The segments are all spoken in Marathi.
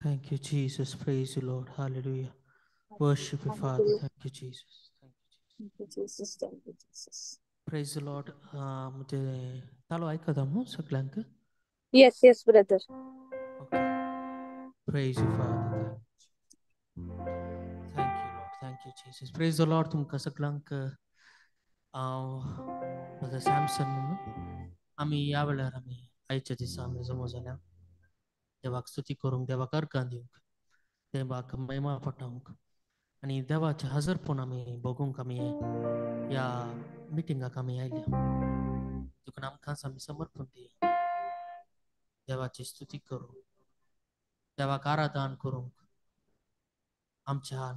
Thank you, Jesus. Praise you, Lord. Hallelujah. Worship you, Father. Hallelujah. Thank you, Jesus. Thank you, Jesus. Thank you, Jesus. Thank you, Jesus. Praise the Lord. म्हणजे चालू ऐकत मग सगळ्यांक Yes, yes, brother. Okay. Praise you, Father. Thank you, Lord. Thank you, Jesus. Praise the Lord. तुमका सगळ्यांक माझा सॅमसन म्हणून आम्ही यावेळेला आम्ही आईच्या दिसा आम्ही जमो जाल्या देवाक स्तुती करूंक देवाक अर्घां दिवंक देवाक महिमा पटावंक आणि देवाचे हजरपण आम्ही बघूंक आम्ही या मिटिंगाक आम्ही आयल्या तुका आमकां आम्ही समर्पण दिया देवाची स्तुती करू देवाक आराधन करूंक आमच्या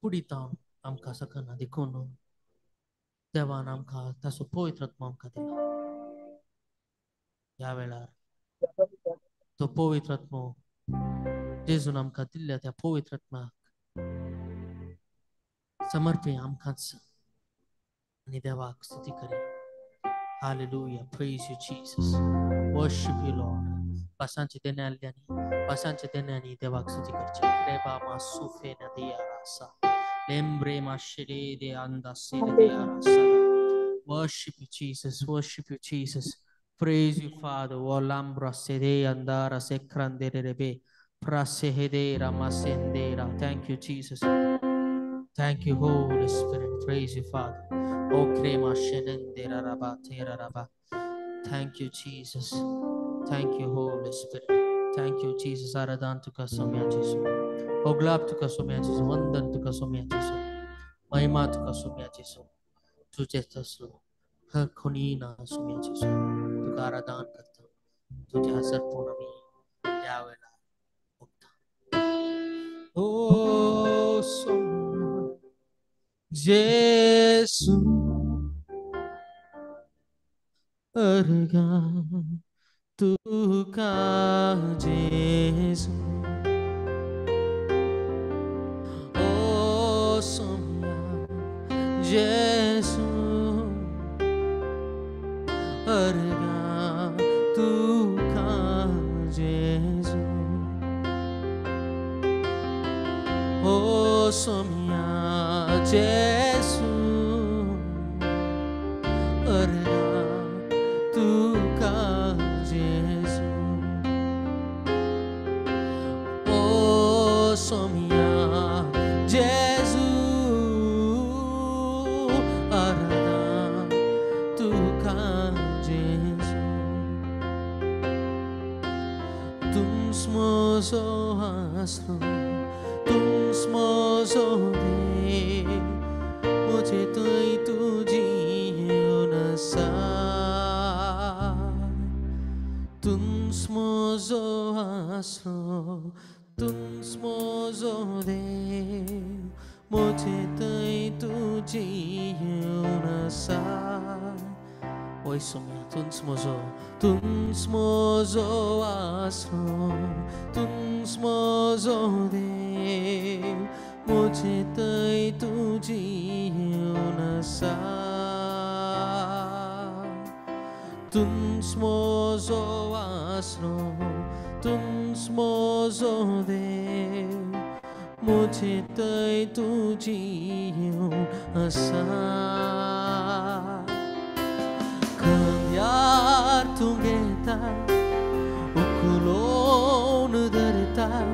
कुडीतावन आमकां सकना देखून देवान आमकां ताचो पवित्रत्व आमकां दिला ह्या वेळार तो पवित्रत्व जेजून आमकां दिल्ल्या त्या पवित्रत्वाक समर्पी आमकांच आणि देवाक स्तुती करी Hallelujah. Praise you, Jesus. Worship you, Lord. Pasanche denaliani. Pasanche denani devak स्तुति करचे. Reba masufe na dia rasa. Lembre mashire de anda sire de Hallelujah. arasa. Worship you, Jesus. Worship you, Jesus. Praise you, Father. Walambra sede andara sekrandere rebe. Prasehedera masendera. Thank you, Jesus. Thank you, Holy Spirit. Praise you, Father. Oh, krema shenendera raba tera raba. Thank you, Jesus. Thank you, Holy Spirit. Thank you, Jesus. Aradan tuka somya Jesu. Oh, glab tuka somya Jesu. Vandan tuka somya Jesu. Mahima tuka somya Jesu. तुझे तसलो हर खुनी ना सुमिया Jesu. तुका आराधन करता. तुझे हजर पूर्णमी यावेला Mukta. Oh, somya Jesu. Arga tuka Jesu. Oh, somya Jesu. Arga tuka Jesu. Oh, somya Jesu. Arga tuka Jesu. Oh, somya Jesu. Arga tuka Jesu. Tum smoso astro. तुम स्मोसो दे मुझे तो ही तुझी नसा तुम स्मोसो आसो तुम स्मोसो दे मुझे तो ही तुझी नसा Oi somia tun smozo asro tun smozo de mujhe tai tuji nasa tun smozo asro tun smozo de mujhe tai tuji nasa Kanyar tungetai ukulon dartai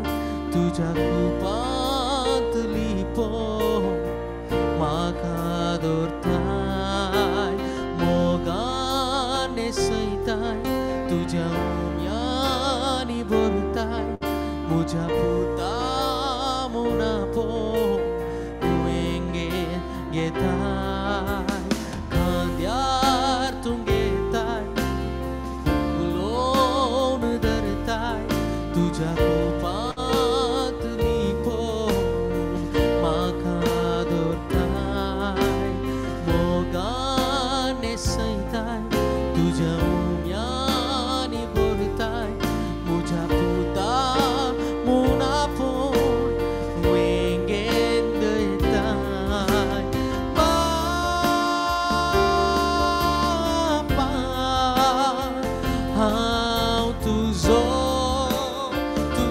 tuja kupat lipo maka dortai mogane saitai tuja umyani bortai muja puta munapo uenge getai Kanyar tungetai ulon dartai tuja kopat lipo maka dortai mogane saitai tuja umyani bortai muja puta munapon wengen detai How to zo tu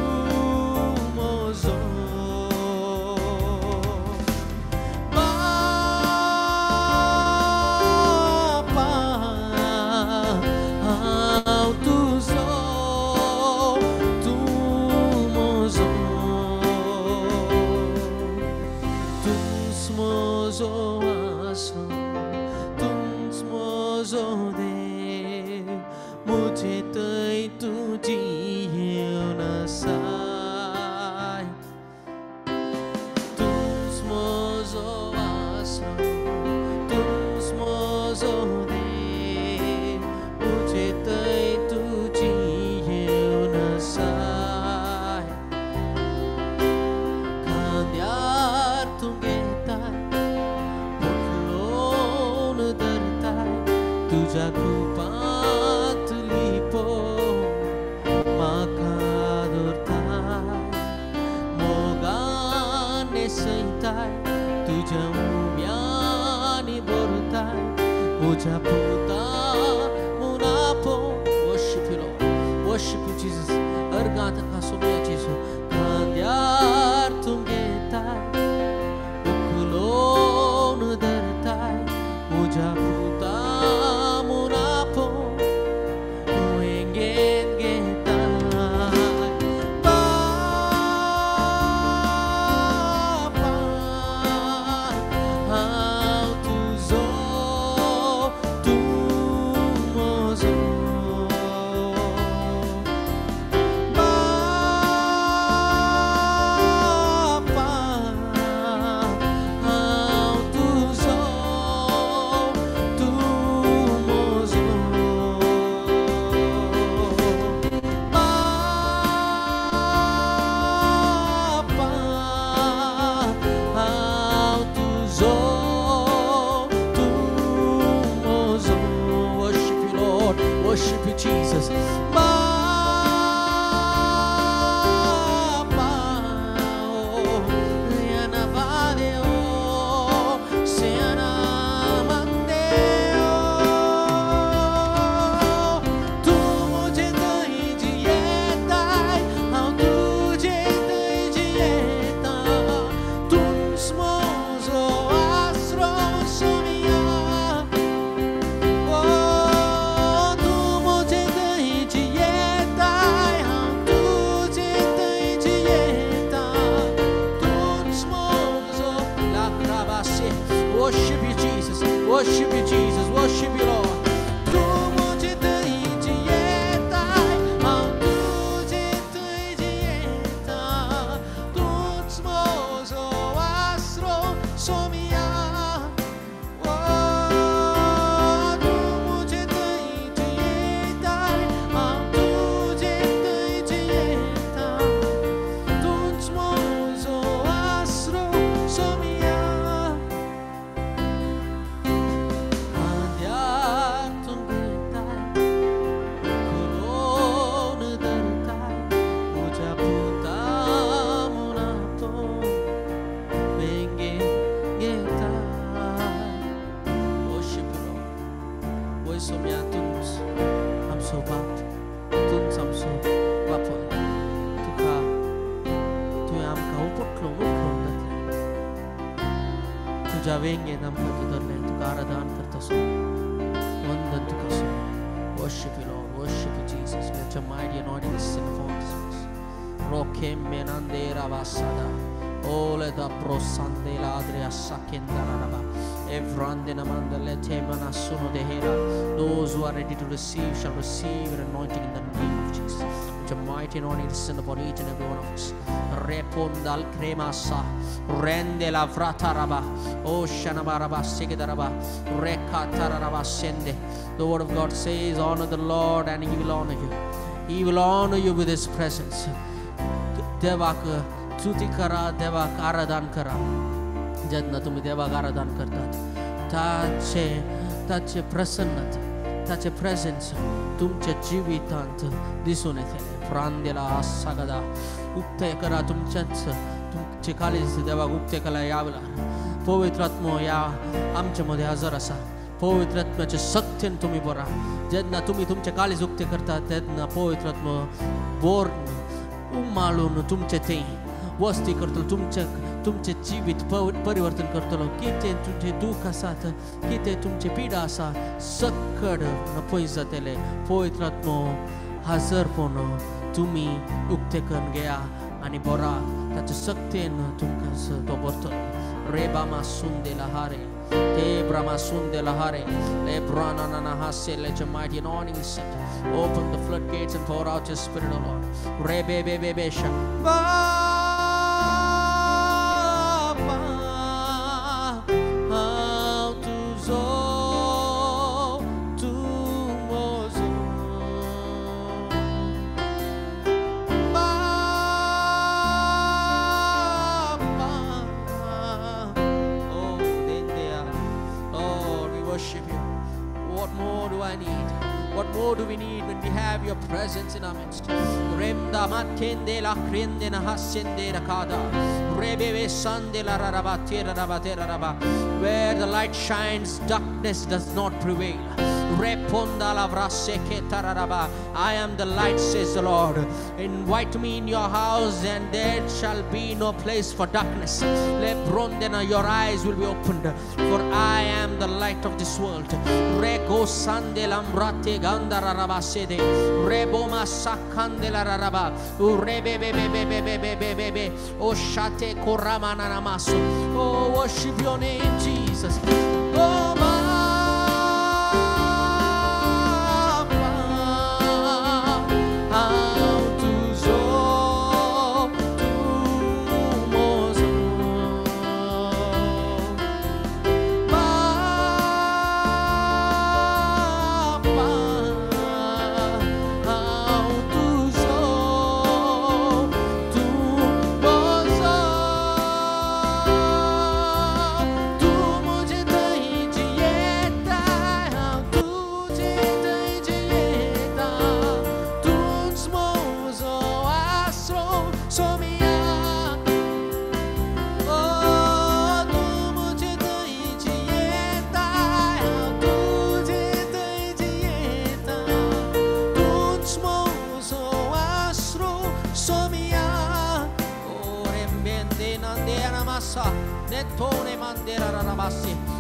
Muja puta munapo. Worship you, Lord. Worship you, Jesus. Ergata kasumya Jesus. Kandyar tungetai. Ukulon dertai. Muja puta munapo. Uengen getai. Papa, how to zo tu mozo. Worship you, Jesus. Worship you, Jesus. Worship you, Jesus. Worship you, Lord. Tu mujhe tui jiyeta, hum tujhe tui jiyeta. Tuj mozo asro somia. Tu mujhe tui jiyeta, hum tujhe tui jiyeta. Tuj mozo asro somia. Venga namka tudarle tu karadan karta so vandan tu kaso. Worship you, Lord. Worship you, Jesus. Let your mighty anointing descend upon this place. Rokem menandera vasada. Ole da prosande ladria sakendaraba. Evrande namanda let hemana suno de hera. Those who are ready to receive shall receive an anointing in the name of Jesus. Let your mighty anointing descend upon each and every one of us. Repondal cremasa. Rende la vrataraba. Oh shanabaraba segedaraba. Rekataraba sende. The word of God says, honor the Lord and he will honor you. He will honor you with his presence. Devak स्तुति करा देवाक आराधन करा ज्यांना तुम्ही देवाक आराधन करतात त्याचे प्रसन्नता त्याचे प्रेझेन्स तुमच्या जीवितांत दिसून येते प्रांदेला सगदा उक्ते करा तुमचे काळीज देवाक उक्ते कला यावला पवित्र आत्मा या आमच्यामध्ये हजर असा पवित्र आत्म्याचे शक्तीन तुम्ही बरा ज्यांना तुम्ही तुमचे काळीज उक्ते करतात त्यांना पवित्र आत्मा बोर उमाळून तुमचे ते वस्ती करतो तुमचे जीवित परिवर्तन करतो किती तुमचे दुःख असतात किती तुमचे पीडा असा सकड पयस जातले पवित्र आत्मा हजर पण तुम्ही उक्ते करून घ्या आणि बरा त्याच्या शक्तीन तुमका तो बरतो रेबामा सुंदेला हारे te brama sundela hare le brana na hase let your mighty anointing set open the floodgates and pour out your spirit O Lord rebe bebe besha What more do we need when we have your presence in our midst? Rem Rada matende la crende na hasende la kada. Rebebe sande la rabatera rabatera raba. Where the light shines, darkness does not prevail. Reponda la vraseke tararaba. I am the light, says the Lord. Invite me in your house, and there shall be no place for darkness. Lebrondena, your eyes will be opened, for I am the light of this world. Rego sande lambrate gandara rabasede. Reboma sakande la raraba. Urebebebebebebebebe. O shate koramana namaso. Oh, worship your name, Jesus. Oh, my.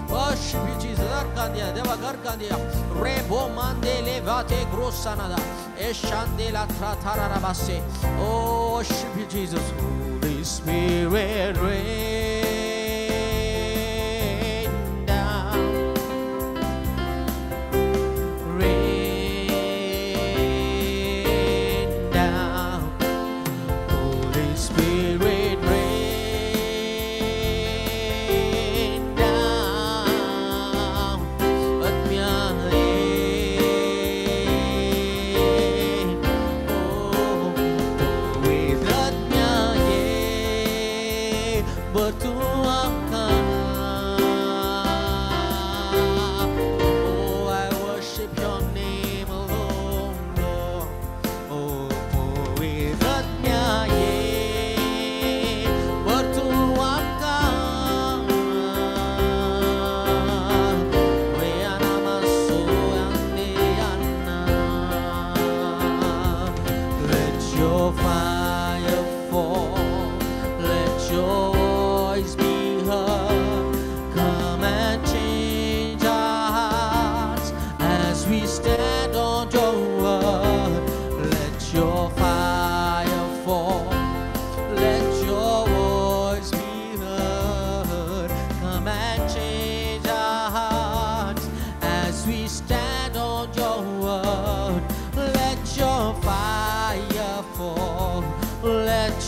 Worship you, Jesus. Gargandia, Deva Gargandia, Rebo Mande Levate Grossanada, Eshande la Tratara Rabase. Oh, worship you, Jesus. Holy Spirit, rain down, rain down. Holy Spirit, rain.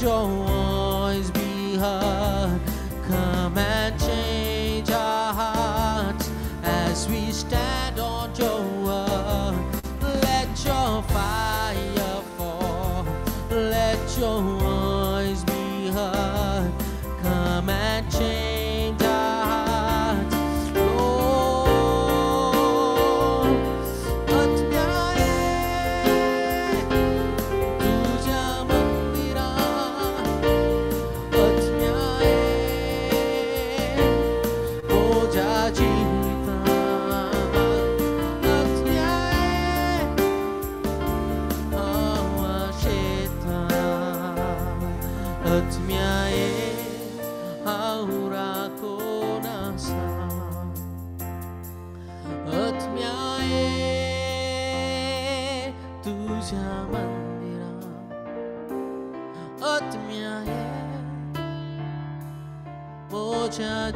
Your voice be heard. Come and change our hearts as we stand on your word. Let your fire fall. Let your voice be heard. Come and change our hearts.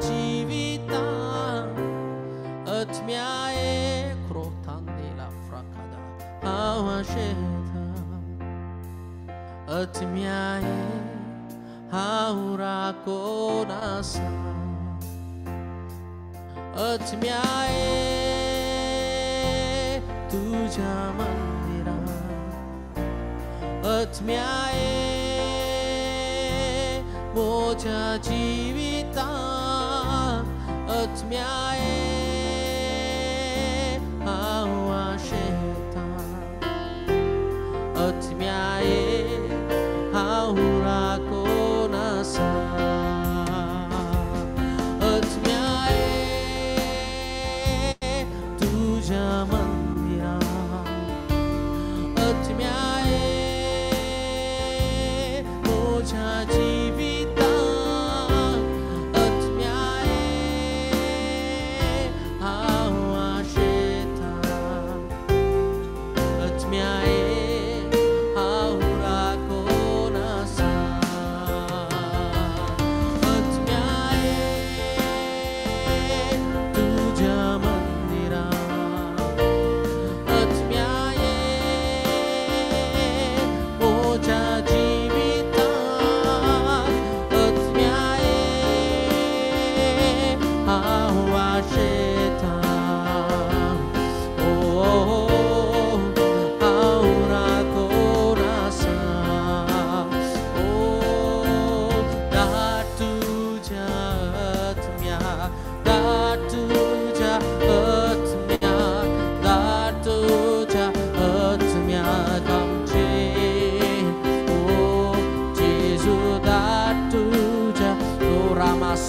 Jivita atmiae crotandela fracada awasheta atmiae aura conasa atmiae tuja mandira atmiae moja jivita atmiae awasheta atmiae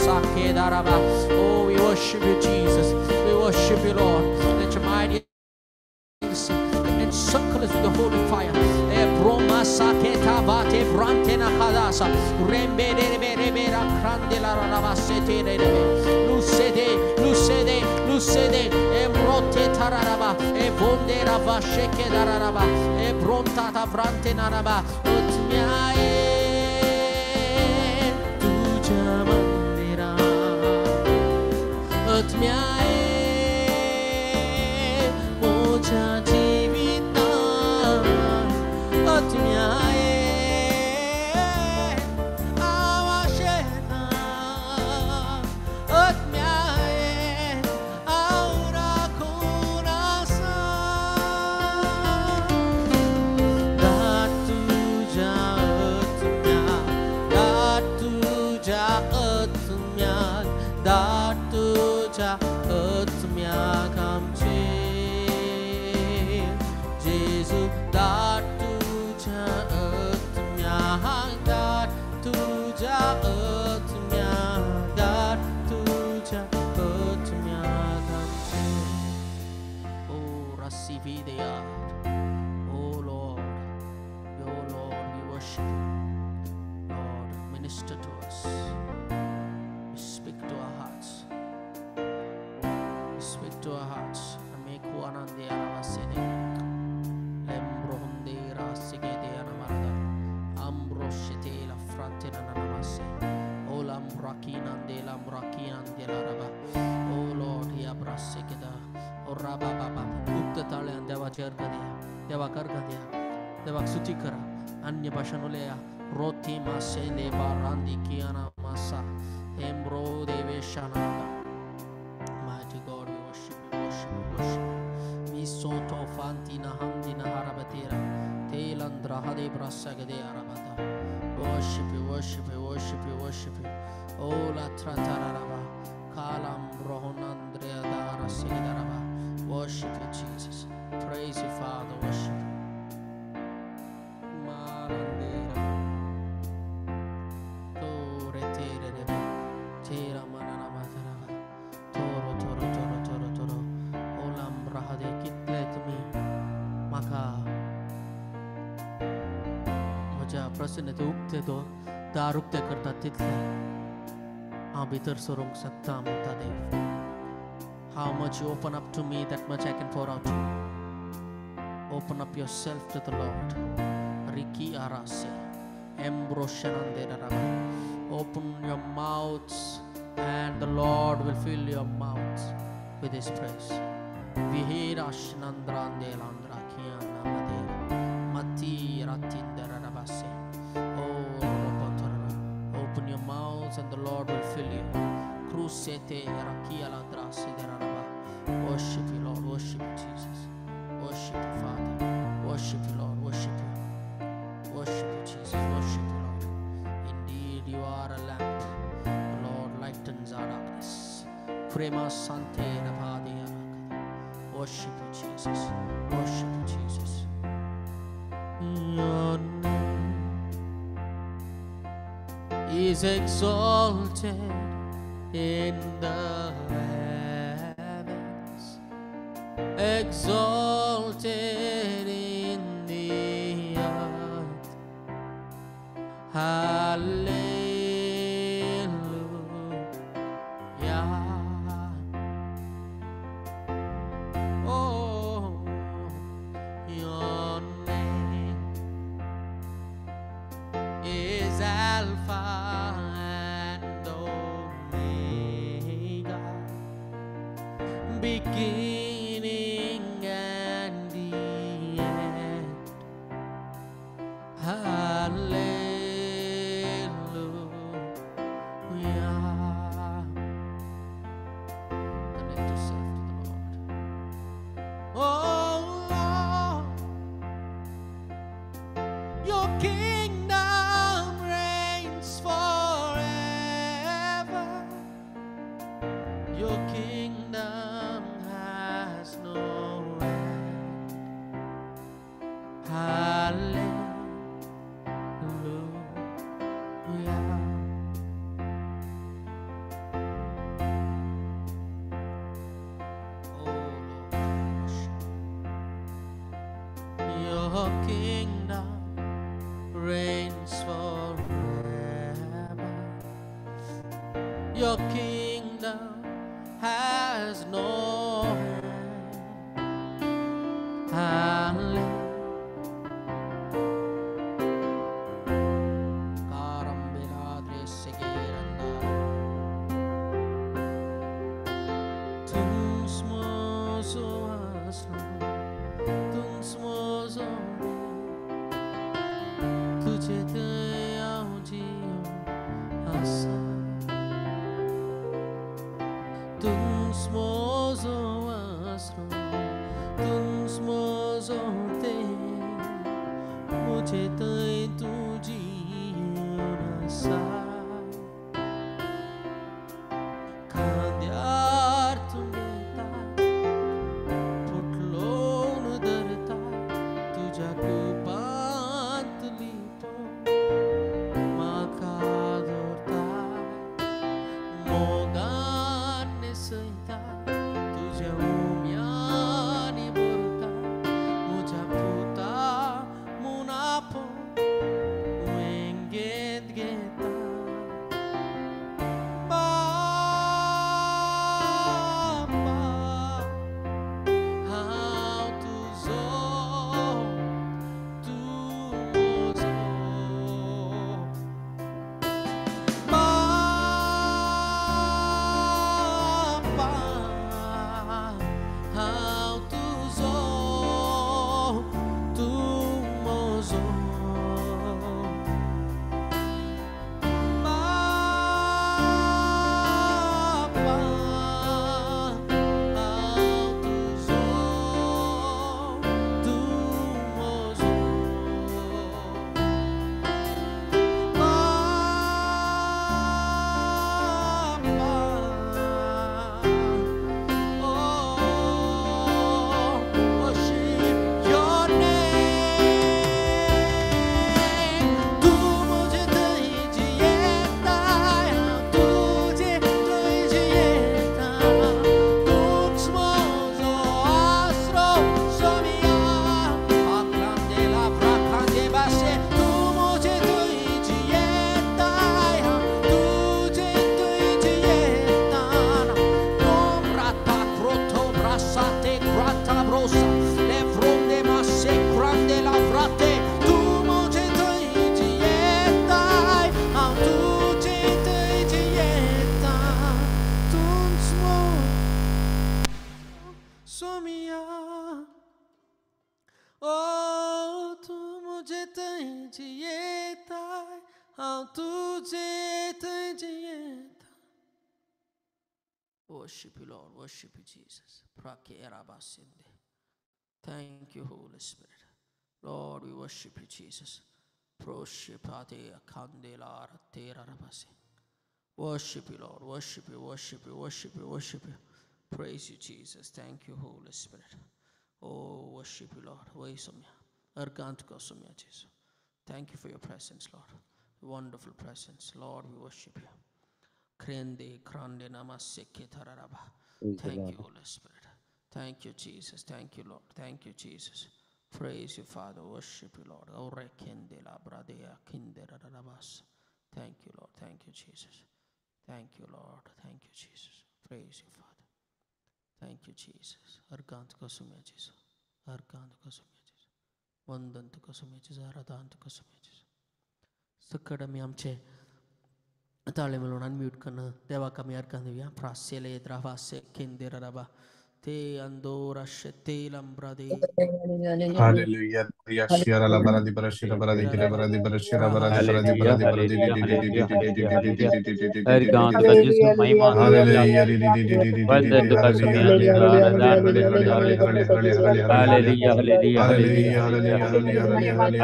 Oh, we worship you, Jesus. We worship you, Lord. Let your mighty encircle us with the holy fire. Broma saketa vate brantena kadasa. Rembe rebe rebe ra krandela rabasete rebe. Lucede, lucede, lucede. Brote tararaba. Vonde rava sheke dararaba. Bronta ta brantena raba. Utmiae tuja mandira. Utmiae moja jivita. Utmiae avasheta. Utmiae aura kunasa. Datuja utmia, datuja utmia, datuja utmia kamche. Jesus, datuja utmia, datuja utmia, datuja utmia kamche. Oh, Rasividea. Oh Lord, we worship you. Lord, minister to us. We speak to our hearts. We speak to our hearts. Ameku anande aravasede. Lembro honde rasigede anamarada. Ambro shete la frante nanamase. O lambrakina ande laraba. Oh Lord, yabrasekeda. O rababa. Uttale andeva cergadea. Deva kargadea. Deva sutikara. Anya bashanolea. Roti masele barandi kiana masa. Embro deve shanada. Mighty God, we worship you, worship you, worship you. Mi soto fantina handina harabatera. Telandra hade brasagade arabata. Worship you, worship you, worship you, worship you. Oh la tratararaba. Kalam brohon andrea dara sigidaraba. Worship you, Jesus. Praise you, Father, worship you. Marandera. Tore tere reba. Tera manana mataraba. Toro, toro, toro, toro, toro. Olam brahade kitlet me. Maka. Muja प्रसन्न तो उगते तो दारुकते करता तितले हाँ भीतर सुरंग सकता मता देव. How much you open up to me, that much I can pour out to you. Open up yourself to the Lord. Riki arase, embroshanande daraba. Open your mouths, and the Lord will fill your mouth with His praise. Vihirash nandrando landra kiana madera. Mati ratindera rabase. Oh, open your mouths, and the Lord will fill you. Crusete rakia landrase daraba. Worship you, Lord. Worship you, Jesus. Worship you, Father. Worship you, Lord. Worship you. Worship you, Jesus. Worship you, Lord. Indeed, you are a lamp. The Lord lightens our darkness. Prema sante rabhadia. Worship you, Jesus. Worship you, Jesus. Your name is exalted in the heavens, exalted in the earth. Hallelujah. Oh, your name is Alpha and Omega, beginning and the end. Hallelujah. Connect yourself to the Lord. Oh Lord, your kingdom reigns Your kingdom reigns forever. Your kingdom has no end. Hallelujah. मुझे तै तू जियोनसा खांद्यार तुंगेता फुटलोन धरता तुझ्या कोपांत लिपो म्हाका धरता मोगान सैता तुझ्या उम्यानी भरता म्हज्या पुता मुनापो मुंगेत घेता बापा हांव तुजो तूं म्हजो बापा हांव तुजो तूं म्हजो बापा हांव तुजो तूं म्हजो worship your name. तू मुझे तै जियेता तुझे तै जियेता तूच म्हजो आसरो सोमिया आक्रांदे la bracande basse तू मुझे तै जियेता तुझे तै जियेता nombrata croto brassate grata brosa le fronde masse grande la frate tu मुझे तै जियेता तुझे तै जियेता तुझ सोमिया ओ तू मुझे तै जियेता तुझे तै जियेता. Worship you, Lord. Worship you, Jesus. Prakerabasinde. Thank you, Holy Spirit. Lord, we worship you, Jesus. Proshipate kandelara terarabase. Worship you, Lord. Worship you, worship you, worship you, worship you. Praise you, Jesus. Thank you, Holy Spirit. Oh, worship you, Lord. Waisomya. Argantka somya, Jesus. Thank you for your presence, Lord. Wonderful presence. Lord, we worship you. Krende krande namaseke tararaba. Thank you, Holy Spirit. Thank you, Jesus. Thank you, Lord. Thank you, Jesus. Praise you, Father. Worship you, Lord. Ore kende la bradea kinde rarabas. Thank you, Lord. Thank you, Jesus. Thank you, Lord. Thank you, Jesus. Praise you, Father. Thank you, Jesus. Argant kasumya, Jesus. Argant kasumya, Jesus. Vandant kasumya, Jesus. Aradant kasumya, Jesus. Sakada mi amche ताले मिलोन अनम्यूट करना देवा का मियार कर दिया प्रासेले द्रावासे केंद्र रबा ते Andora शते लंब्रादे Hallelujah. Yashira la baradi barashira baradi kire baradi barashira baradi baradi Hallelujah, baradi baradi hallelujah, hallelujah, hallelujah, hallelujah. Ergan ka Jisu Mahima hallelujah. Vandan ka sumya Jisu आराधन hallelujah, hallelujah. Hallelujah, hallelujah, hallelujah, hallelujah,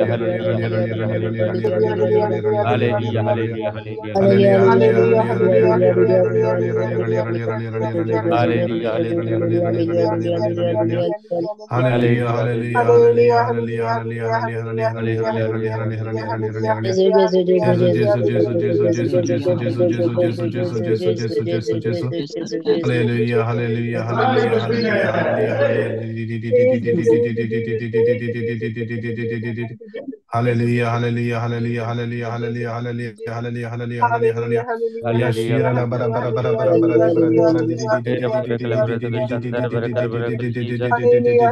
hallelujah. Hallelujah, hallelujah, hallelujah, hallelujah, hallelujah. Hallelujah, hallelujah, hallelujah, hallelujah. Hallelujah, hallelujah, Hallelujah, hallelujah, hallelujah, hallelujah, hallelujah, hallelujah, hallelujah, hallelujah, hallelujah. Hallelujah, hallelujah, hallelujah, hallelujah, hallelujah, hallelujah. Hallelujah, hallelujah, hallelujah, hallelujah, hallelujah, hallelujah, hallelujah, hallelujah, hallelujah, hallelujah. Hallelujah. Yashira la bara bara bara bara bara di bara di bara di di di di Era di di berekele di di berekele di şandara berekele berekele Jesus. di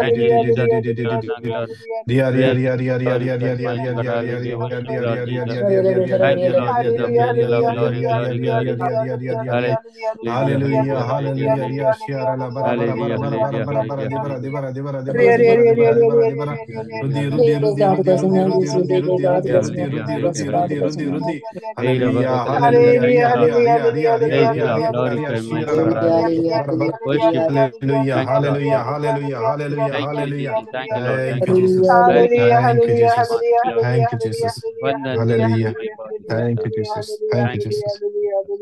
Thank you Jesus. Glory. Ria ria Praise ria ria ria glory, ria ria praise ria mighty ria God. ria ria Hallelujah. ria Worship ria Lord ria ria Jesus. ria ria ria Thank you ria Lord ria ria Jesus. ria Praise ria the Lord. ria Glory, ria glory, ria ria glory. ria ria ria ria ria. Hallelujah. Hallelujah, hallelujah, Hallelujah. ria shiara la bara bara bara Hallelujah. bara bara Hallelujah. bara bara Hallelujah. di bara di Hallelujah. bara di bara di bara di bara di bara di bara di bara. Ruddi ruddi ruddi ruddi ruddi ruddi ruddi ruddi ruddi ruddi Hallelujah. ruddi Hallelujah. ruddi ruddi Hallelujah. ruddi ruddi. Era Hallelujah, berekele berekele. hallelujah, Thank ria you Lord. ria ria ria ria Thank you ria Lord. ria bara ria Glorify shiara mighty la God. bara di bara Hallelujah. bara bara. Worship you. Hallelujah, Thank you Lord. hallelujah, hallelujah, hallelujah, Thank you hallelujah. Jesus. Thank you Lord. Thank Thank you, you Lord. Jesus. Very good. Thank you, Jesus. Glory. Thank you, Jesus. Wonderful is Hallelujah. my God. Thank you, Jesus. Thank you, Jesus.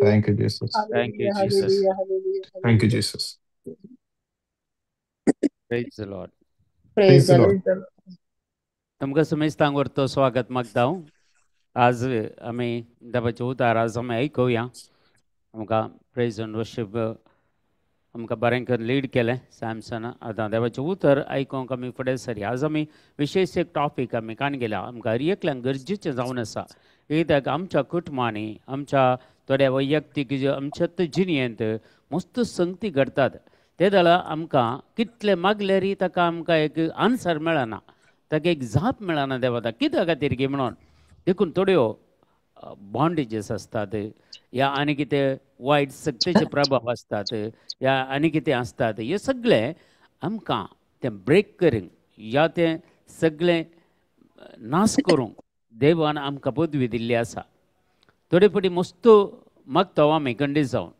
Thank you, Jesus. Thank you Jesus. Jesus. Thank you, Jesus. Praise the Lord. Praise the Lord. तुमका समेस्तांग वरतो स्वागत मागता हूँ. आज आम्ही देवाचे उतार आज आम्ही ऐकूया. आमका प्रेज अँड वर्शिप आमका बरेंकर लीड केलें सॅमसन. आतां देवाचे उतर ऐकूंक आमी फुडें सरी. आज आमी विशेष एक टॉपिक आमी काण गेल्या आमकां हर एकल्यांक गरजेचें जावन आसा. कित्याक आमच्या कुटुंबांनी आमच्या थोड्या वैयक्तीक आमच्या जिणेंत मस्त संगती घडटात. ते जाल्यार आमकां कितले मागल्यार ताका आमकां एक आन्सर मेळना, ताका एक जाप मेळना देवाता कित्या खातीर गे म्हणून. देखून थोड्यो बॉन्डेजीस असतात, या आनी कितें वायट सक्तीचे प्रभाव असतात, या आनी कितें आसतात, हे सगळे आमकां तें ब्रेक करूंक या तें सगळें नाश करूंक देवान आमकां पदवी दिल्ली आसा. थोडे फावटी मस्त मागता आमी खंडीत जावन,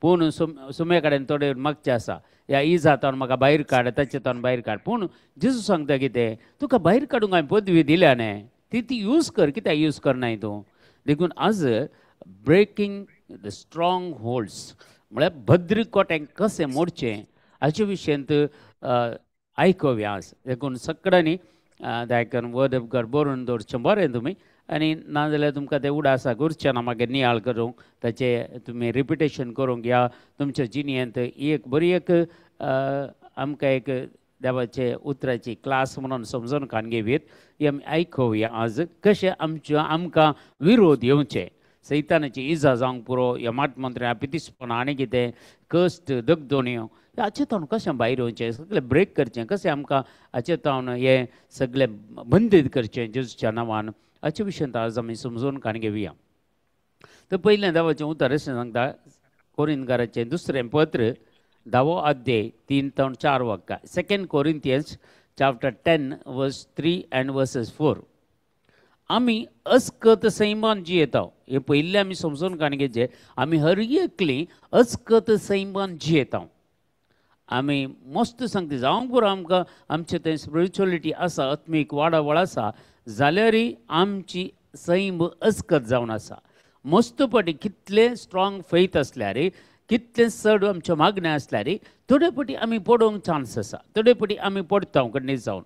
पूण सुमे कडेन थोडे मागचे आसा, या ही जातावन म्हाका भायर काड, ताचे तावन भायर काड. पूण जेजू सांगता कितें, तुका भायर काडूंक हांवें पदवी दिल्या न्ही, ती यूज कर. कित्याक यूज करनाय तूं. देखून आज ब्रेकिंग द स्ट्रॉंग होल्ड्स म्हळ्यार भद्र कोट्यांक कशें मोडचें हाचे विशयांत आयकोव्या आज. देखून सगळ्यांनी दायकन वर्ड ऑफ गॉड बरोवन दवरचें बरें तुमी. आनी नाजाल्यार तुमकां तें उडासा करचें ना मागीर नियाळ करूंक, ताचें तुमी रिपिटेशन करूंक, या तुमच्या जिणेंत ही एक बरी एक आमकां एक देवाचे उतराची क्लास म्हणून समजून कान घेवीत. ही आमी आयकोवया आज कशें आमकां विरोध येवचे, सैतानाची इजा जावंक पुरो, या माटमंत्र्या पितिसपणां आनी कितें कश्ट दगदोण्यो हाचे तावन कशें भायर येवचें, सगळें ब्रेक करचें, कशें आमकां हाचे तावन हें सगळें बंदीत करचें जेजूच्या नांवान, हाचे विशयांत आज आमी समजून कान घेवया. तर पयलें देवाचें उतर अशें सांगता कोरिंथकाराचें दुसरें पत्र 10 अध्याय 3 ते 4 वाक्यां. 2 Corinthians chapter 10 verse 3 and verses 4. आमी अस्कत सैमान जियेता. हे पयलीं आमी समजून काण घेवचें. आमी हर एकलीं अस्कत सैमान जियेता. आमी मस्त सांगता जावंक पुरो आमकां आमचें तें स्पिरिच्युअलिटी आसा, आत्मीक वाडावळ आसा, जाल्यारय आमची सैम अस्कत जावन आसा. मस्त फाटी कितले स्ट्रॉंग फेथ आसल्यार, कितले चड आमच्यो मागण्या आसल्यार थोडे फाटी आमी पडोवंक चान्स आसा, थोडे फाटी आमी पडटा खंडीत जावन.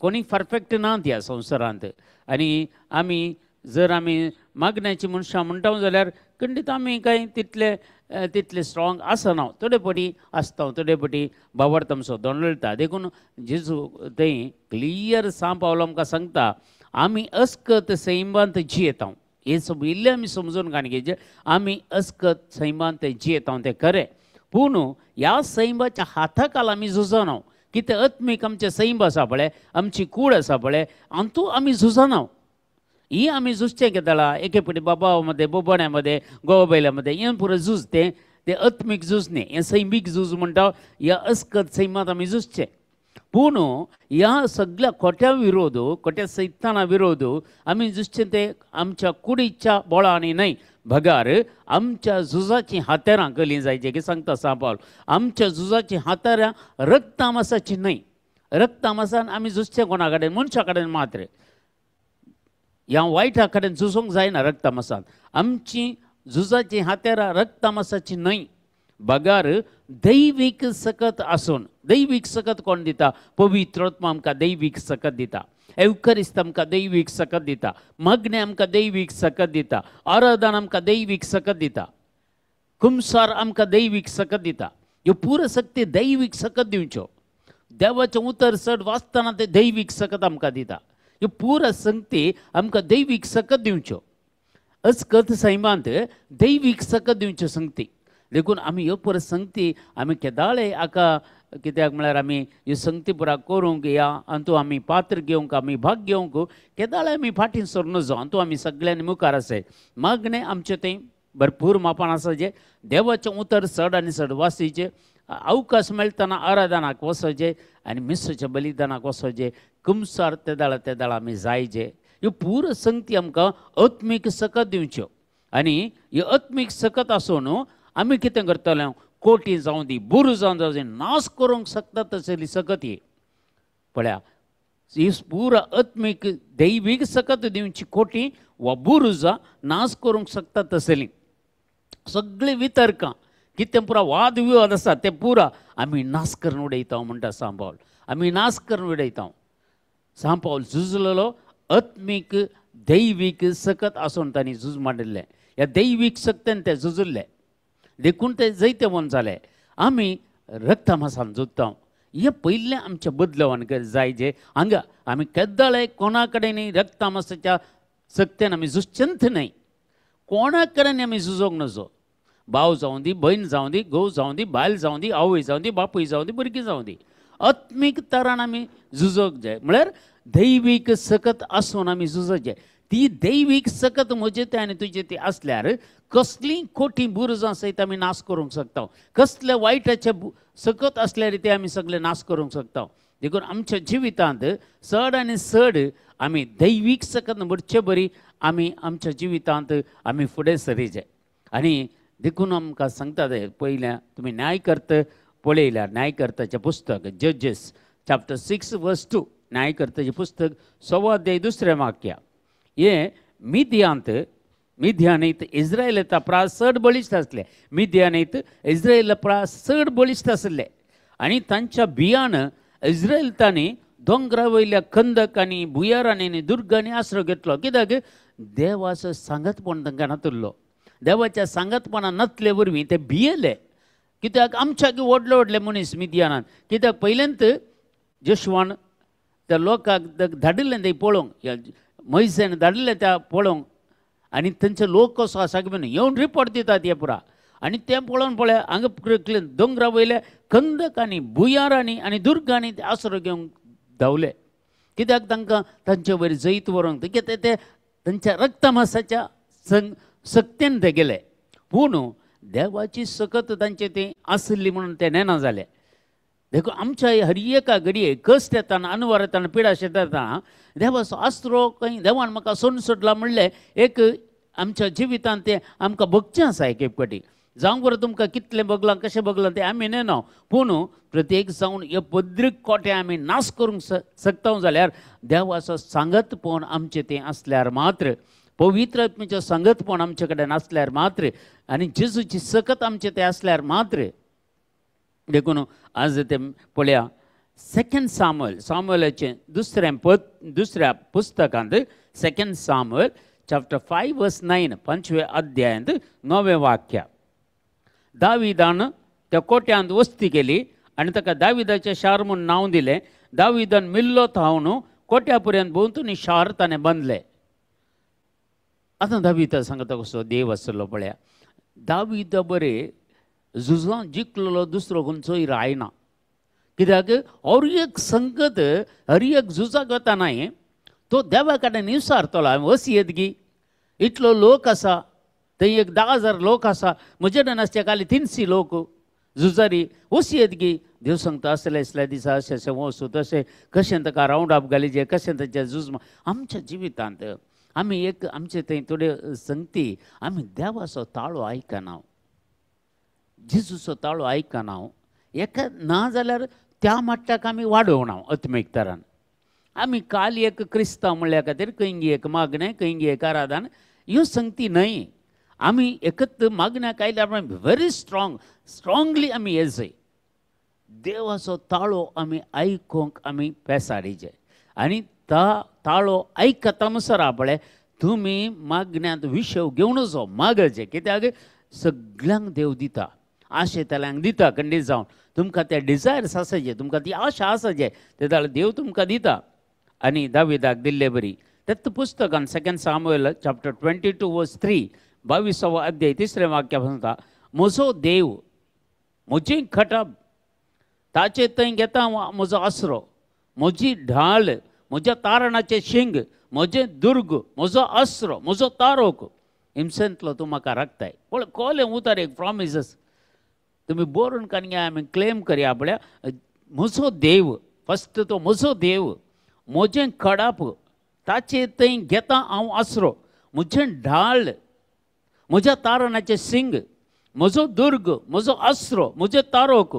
कोणी परफेक्ट नात ह्या संवसारांत. आनी आमी जर आमी मागण्याची मनशां म्हणटा जाल्यार खंडीत आमी कांय तितले स्ट्रॉंग आसना. थोडे फाटी आसता, थोडे फाटी बाबर्थ आमचो दोंडलता. देखून जेजू थंय क्लियर सांग पावलो आमकां सांगता आमी अस्कत सैमांत जियेता. हे सगळें आमी समजून काण घेवचें. आमी अस्कत सैमांत जियेता तें खरें, पूण ह्या सैमाच्या हाता खाला आमी झुजना. कितें आत्मीक आमचें सैम आसा पळय, आमची कूड आसा पळय, हातूंत आमी झुजना. ही आमी झुजचें घेतला एके फावटी बाबा मध्ये, बोबड्या मध्ये, गोवा बैल्या मध्ये, हें पुरो झूज तें आत्मीक झूज न्ही, हें सैमीक झूज म्हणटा. ह्या अस्कत सैमांत आमी झुजचें. पूण ह्या सगळ्या खोट्या विरोध, खोट्या सैताना विरोध आमी झुजचें तें आमच्या कुडीच्या बोळांनी न्हय, भगार आमच्या झुजाची हातेरां केलीं जायचीं. की सांगता सांग पावलो, आमच्या झुजाची हातेरां रक्तामासाची न्हय. रक्तामासान आमी झुजचें कोणा कडेन, मनशा कडेन मात्र. ह्या वायटा कडेन झुजोंक जायना रक्तामासान. आमची झुजाची हातेरां रक्तामासाची न्हय, बगार दैवीक सकत आसून, दैवीक सकत कोण दिता? पवित्र आत्मा आमकां दैवीक सकत दिता. एवकरिस्त आमकां दैवीक सकत दिता. मग्ने आमकां दैवीक सकत दिता. आराधना आमकां दैवीक सकत दिता. कुमसार आमकां दैवीक सकत दिता. ह्यो पुरो सक्ती दैवीक सकत दिवच्यो. देवाचें उतर चड वाचतना ते दैवीक सकत आमकां दिता. ह्यो पुरो संगती आमकां दैवीक सकत दिवच्यो. कथ सैमांत दैवीक सकत दिवच्यो संगती. देखून आमी ह्यो पुरो संगती आमी केदाळे आका कित्याक म्हळ्यार आमी ह्यो संगती पुरा करूंक या हातूंत आमी पात्र घेवंक आमी भाग घेवंक केदाळे आमी फाटीं सर नजो हातूंत आमी सगळ्यांनी मुखार आसाय. मागणें आमचें तें भरपूर मापान आसाचें. देवाचें उतर चड आनी चड वाचीचें. अवकाश मेळटना आराधनाक वचचें आनी मिस्साच्या बलिदानाक वचचें. कुमसार ते दाळा आमी जायचे. ह्यो पुरो संगती आमकां आत्मीक सकत दिवच्यो. आनी ह्यो आत्मीक सकत आसून आमी कितें करतले? कोटी जावं दी, बुरू जावं दी, नाश करूंक शकता तसली सकत ही. पळया, ही पुरो आत्मीक दैवीक सकत दिवची कोटी वा बुरुजां नाश करूंक शकता तसली सगळीं वितर्कां कितें पुरा वाद विवाद आसा ते पुरा आमी नाश करून उडयता म्हणटा सांत पावल. आमी नाश करून उडयता. सांत पावल झुजलेलो आत्मीक दैवीक सकत आसून तांणी झूज मांडिल्लें. ह्या दैवीक सक्तेन ते झुजल्ले. देखून ते जैते वन जाले. आमी रक्तमासान झुजता. हे पयलें आमच्या बदलावन जाय जे हांगा आमी केदाळे कोणा कडेन रक्तमासाच्या सक्तेन आमी झुजचेंच न्हय. कोणा कडेन आमी झुजोंक नजो. भाव जावं दी, भयण जावं दी, घोव जावं दी, बायल जावं दी, आवय जावं दी, बापूय जावं दी, भुरगीं जावं दी, आत्मीक तरान आमी झुजोंक जाय. म्हळ्यार दैवीक सकत आसून आमी झुजोचें. ती दैवीक सकत म्हजे ते आनी तुजे ती आसल्यार कसलीं खोटी बुरजां सयत आमी नाश करूंक शकता. कसले वायटाचे सकत आसल्यार ते आमी सगळे नाश करूंक शकता. देखून आमच्या जिवितांत चड आनी चड आमी दैवीक सकत भरचे बरी आमी आमच्या जिवितांत आमी फुडें सरीचे. आनी देखून आमकां सांगतात पयल्या तुमी न्यायकर्ता पळयल्यार न्यायकर्ताचें पुस्तक जजेस चॅप्टर 6 वर्स 2 न्यायकर्ताचें पुस्तक 6 अध्याय 2 वाक्य. हे मिद्यानीत इस्रायेला परा चड बळिश्ट आसले. मिद्यानीत इस्रायेला परा चड बळिश्ट आसले आनी तांच्या बियान इस्रायेलतांनी दोंगरा वयल्या खंदक आनी भुयारांनी आनी दुर्गांनी आसरो घेतलो. कित्याक देवाचो सांगतपण तांकां नातुरलो. देवाच्या सांगतपणान नातले वरवीं ते भियेले. कित्याक आमच्या व्हडले व्हडले मनीस मिद्यानान कित्याक पयलेंत जोशुआन त्या लोकांक धाडिल्लें ते पळोवंक मैसेन धाडिल्लें त्या पळोवंक आनी थंयचे लोक कसो आसा की येवन रिपोर्ट दितात हे पुरा. आनी तें पळोवन पळय हांगा दोंगरा वयल्या खंदक आनी भुयारांनी आनी दुर्गांनी ते आसरो घेवंक धांवले. कित्याक तांकां तांचे वयर जैत व्हरूंक कित्याक ते तांच्या रक्तमासाच्या सक्तेन ते गेले. पूण देवाची सकत तांचे ते आसली म्हणून ते नेना जाले. देखून आमच्या हर एका घडये कश्ट येताना अनवर येताना पिडा येताना देवाचो आसरो खंय देवान म्हाका सोडून सोडला म्हणलें एक आमच्या जिवितांत तें आमकां भोगचें आसा एक फावटी. जावं बरें तुमकां कितलें भोगलां कशें भोगलां तें आमी नेना. पूण प्रत्येक जावन हे पद्रीक कोटे आमी नाश करूंक शकता जाल्यार देवाचो सांगतपण आमचें तें आसल्यार मात्र पवित्र आत्म्याचें सांगतपण आमचे कडेन आसल्यार मात्र आनी जेजूची सकत आमचें तें आसल्यार मात्र. देखून आज ते पळया 2 सामुएलाचें दुसऱ्या पुस्तकांत 2 सामुएल चॅप्टर 5 वर्स 9 5वें अध्यायांत 9वें वाक्य. दाविदान त्या कोट्यांत वस्ती केली आनी ताका दाविदाचें शार म्हूण नांव दिलें. दाविदान मिल्लो थावन कोट्या पर्यंत भोंवतणी शार ताणें बांदलें. आतां दाविदा सांगता कसो देव आसलो पळया. दाविदा बरें झुजां जिखलेलो दुसरो खंयचोय रायना. कित्याक हर एक संगत हर एक झुजाक वतानाय तो देवा कडेन विचारतलो हांवें वस येतगी इतलो लोक आसा थंय एक 10,000 लोक आसा म्हजे कडेन आसचे खाली 300 लोक झुजारी वस येतगी. देव सांगता असले दिसा अशें अशें वचूं तशें कशें ताका रावंड अप घालीचें कशें ताचें झूज. आमच्या जिवितांत आमी एक आमचे थंय थोड्यो संगती आमी देवाचो ताळो आयकना. जेजूचो ताळो आयकना. एका ना जाल्यार त्या मट्टाक आमी वाडोवना आत्मीक तरान. आमी काल एक क्रिस्तांव म्हणल्या खातीर खंय एक मागणें खंय एक आराधन ह्यो संगती न्हय. आमी एकत मागण्याक आयल्यार व्हेरी स्ट्रॉंगली आमी येजय. देवाचो ताळो आमी आयकूंक आमी पेसाडीचे. आनी ताळो आयकता म्हणसर पळय तुमी मागण्यांत विशव घेवनूच मागचे. कित्याक सगळ्यांक देव दिता, आशेतल्यांक दिता खंडीत जावन. तुमकां ते डिजायर्स आसाचे, तुमकां ती आशा आसाचे, ते जाल्यार देव तुमकां दिता. आनी दाविदाक दिल्ले बरी तेच पुस्तकान 2 सामुएल चॅप्टर 22:3 22वा अध्याय 3रे वाक्य म्हणटा, म्हजो देव म्हजी खटाब, ताचे थंय घेता म्हजो आसरो, म्हजी ढाल, म्हज्या तारणाचे शिंग, म्हजें दुर्ग, म्हजो आसरो, म्हजो तारोक. हिमसेंतलो तूं म्हाका राखताय. पळय कोले उतर एक प्रॉमिसीस तुमी बरोवन काडया, आमी क्लेम करया. पळय म्हजो देव, फस्ट तो म्हजो देव, म्हजें खडाप, ताचे थंय घेता हांव आसरो, म्हजें ढाल, म्हज्या तारणाचें सिंग, म्हजो दुर्ग, म्हजो आसरो, म्हजें तारोक.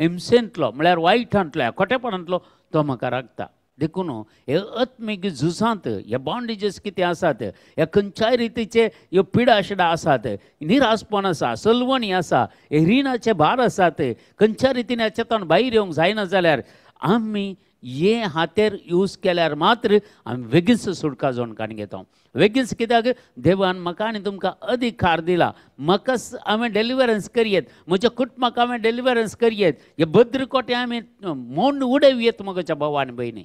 हिमसेंतलो म्हळ्यार वायटांतलो, खोटेपणांतलो तो म्हाका राखता. देखून हे आत्मीक झुजांत हे बॉन्डेजीस कितें आसात, हे खंयच्याय रितीचे ह्यो पिडा शिडा आसात, निरासपण आसा, सलवणी आसा, हे रिणाचे भार आसात, खंयच्या रितीन हेच्यातून भायर येवंक जायना जाल्यार आमी हे हातेर यूज केल्यार मात्र आमी बेगीनच सुटका जावन काण घेता. बेगीनच कित्याक देवान म्हाका आनी तुमकां अधिकार दिला. म्हाका हांवें डेलिव्हरन्स करयेत, म्हज्या कुटुंबाक हांवें डेलिव्हरन्स करयेत, हे भद्रकोटे आमी मोड उडयेत म्हज्या भावा आनी भयणी.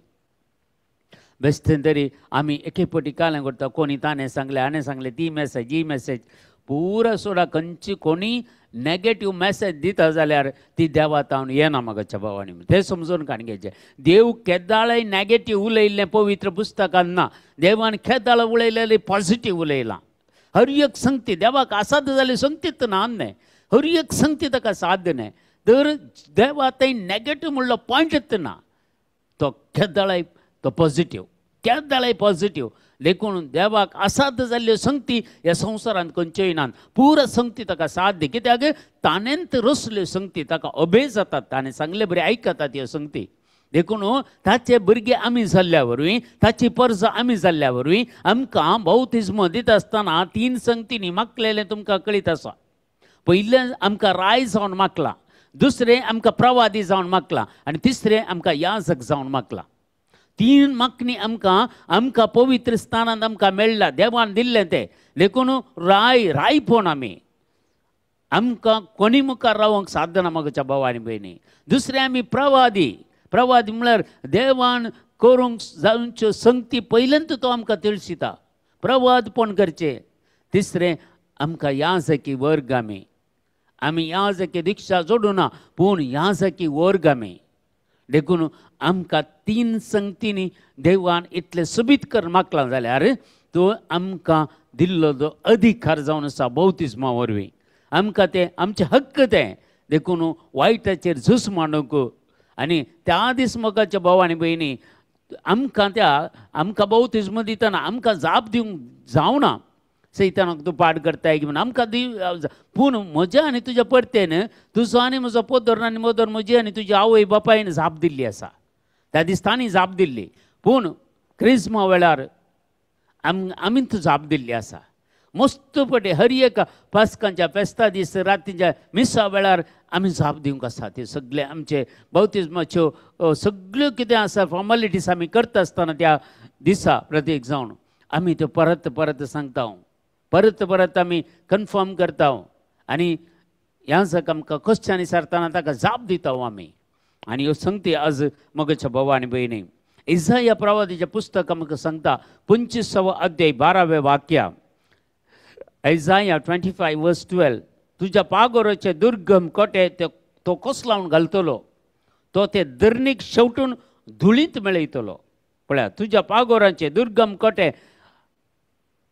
बेश्टेन तरी आमी एके पटी कालें करता, कोणी ताणें सांगलें, हाणें सांगलें, ती मॅसेज ही मॅसेज पुरा सोडा. खंयची कोणी नॅगेटीव मॅसेज दिता जाल्यार ती देवातावन येना म्हाज्या भावांनी. तें समजून काण घेवचें. देव केदाळय नॅगेटीव उलयल्लें पवित्र पुस्तकान ना. देवान केदाळ उलयलेलें पॉझिटीव उलयलां. हर एक संगती देवाक असाध्य जाली संगतीत ना न्हय, हर एक संगती ताका साध्य न्हय. तर देवा थंय नॅगेटीव म्हणलो पॉयंटच ना. तो केदाळय तो पॉझिटीव, केदाळय पॉझिटीव. देखून देवाक असाध्य जाल्ल्यो संगती ह्या संवसारांत खंयच्योय नात. पुरा संगती ताका साध्य. कित्याक ताणेंत रचल्यो संगती ताका अभेय जातात. ताणें सांगले बरें आयकतात ह्यो संगती. देखून ताचे भुरगे आमी जाल्ल्या वरवीं, ताची परज आमी जाल्ल्या वरवीं आमकां बौतिस्म दिता आसतना 3 संगतींनी मागलेलें तुमकां कळीत आसा. पयलें आमकां राय जावन मागलां, दुसरें आमकां प्रवादी जावन मागलां, आनी तिसरें आमकां याजक जावन मागलां. 3 मागणी आमकां पवित्र स्थानांत आमकां मेळ्ळा, देवान दिल्लें तें. देखून रायपण आमकां कोणी मुखार रावंक साध्य ना म्हज्या भावा आनी भयणी. दुसरें आमी प्रवादी म्हळ्यार देवान करूंक जावच्यो संगती पयलेंत तो आमकां तिळशिता, प्रवादपण करचें. तिसरें आमकां याजकी वर्ग आमी याजकी दिक्षा जोडूं ना, पूण याजकी वर्ग आमी. देखून आमकां 3 संगतींनी देवान इतलें सुबीत कर मागलां जाल्यार तो आमकां दिल्लो जो अधिकार जावन आसा बौतिस्मा वरवीं आमकां तें आमचें हक्क तें. देखून वायटाचेर झूज मांडूंक आनी त्या दीस मोगाच्या भावा आनी भयणी आमकां बौतिस्म दितना आमकां जाप दिवंक जावना. सैतानाक तूं पाड करताय म्हणून आमकां पूण म्हज्या आनी तुज्या परतेन तुजो आनी म्हजो पोदर आनी मोदर म्हजी आनी तुजी आवय बापायन जाप दिल्ली आसा. त्या दिसतांनी जाप दिल्ली, पूण क्रिस्मा वेळार आमीच जाप दिल्ली आसा. मस्त पटे हर एक पास्कांच्या फेस्ता दीस रातीच्या मिसा वेळार आमी जाप दिवंक आसा. ते सगळे आमचे बौतिस्माच्यो सगळ्यो कितें आसा फॉर्मेलिटीज आमी करता आसतना त्या दिसा प्रत्येक जावन आमी त्यो परत परत सांगता, परत आमी कन्फर्म करता. आनी ह्या जग आमकां क्वेश्चन विचारतना ताका जाप दिता आमी. आनी ह्यो संगती आज मोगाच्या भावा आनी भयणी इसाया प्रवादीचें पुस्तक आमकां सांगता 25वा अध्याय 12वें वाक्य. Isaiah 25:12 तुज्या पागोराचे दुर्गम कोटे तो कसो लावन घालतलो, तो ते धरणीक शेवटून धुळींत मेळयतलो. पळया तुज्या पागोराचे दुर्गम कोटे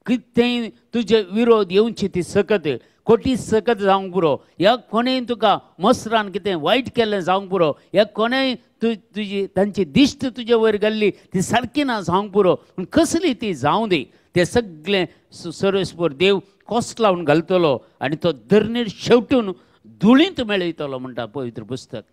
कितें तुजे विरोध येवची ती सकत कोटी सकत जावंक पुरो. ह्या कोणेय तुका मसरान कितें वायट केल्लें जावंक पुरो. ह्या कोणेय तुजी तांची दिश्ट तुजे वयर घाल्ली ती सारकी ना जावंक पुरो. पूण कसली ती जावं दी, तें सगळें सर्वेस्पर देव कोस लावन घालतलो आनी तो धरणीर शेवटून धुळींत मेळयतलो म्हणटा पवित्र पुस्तक.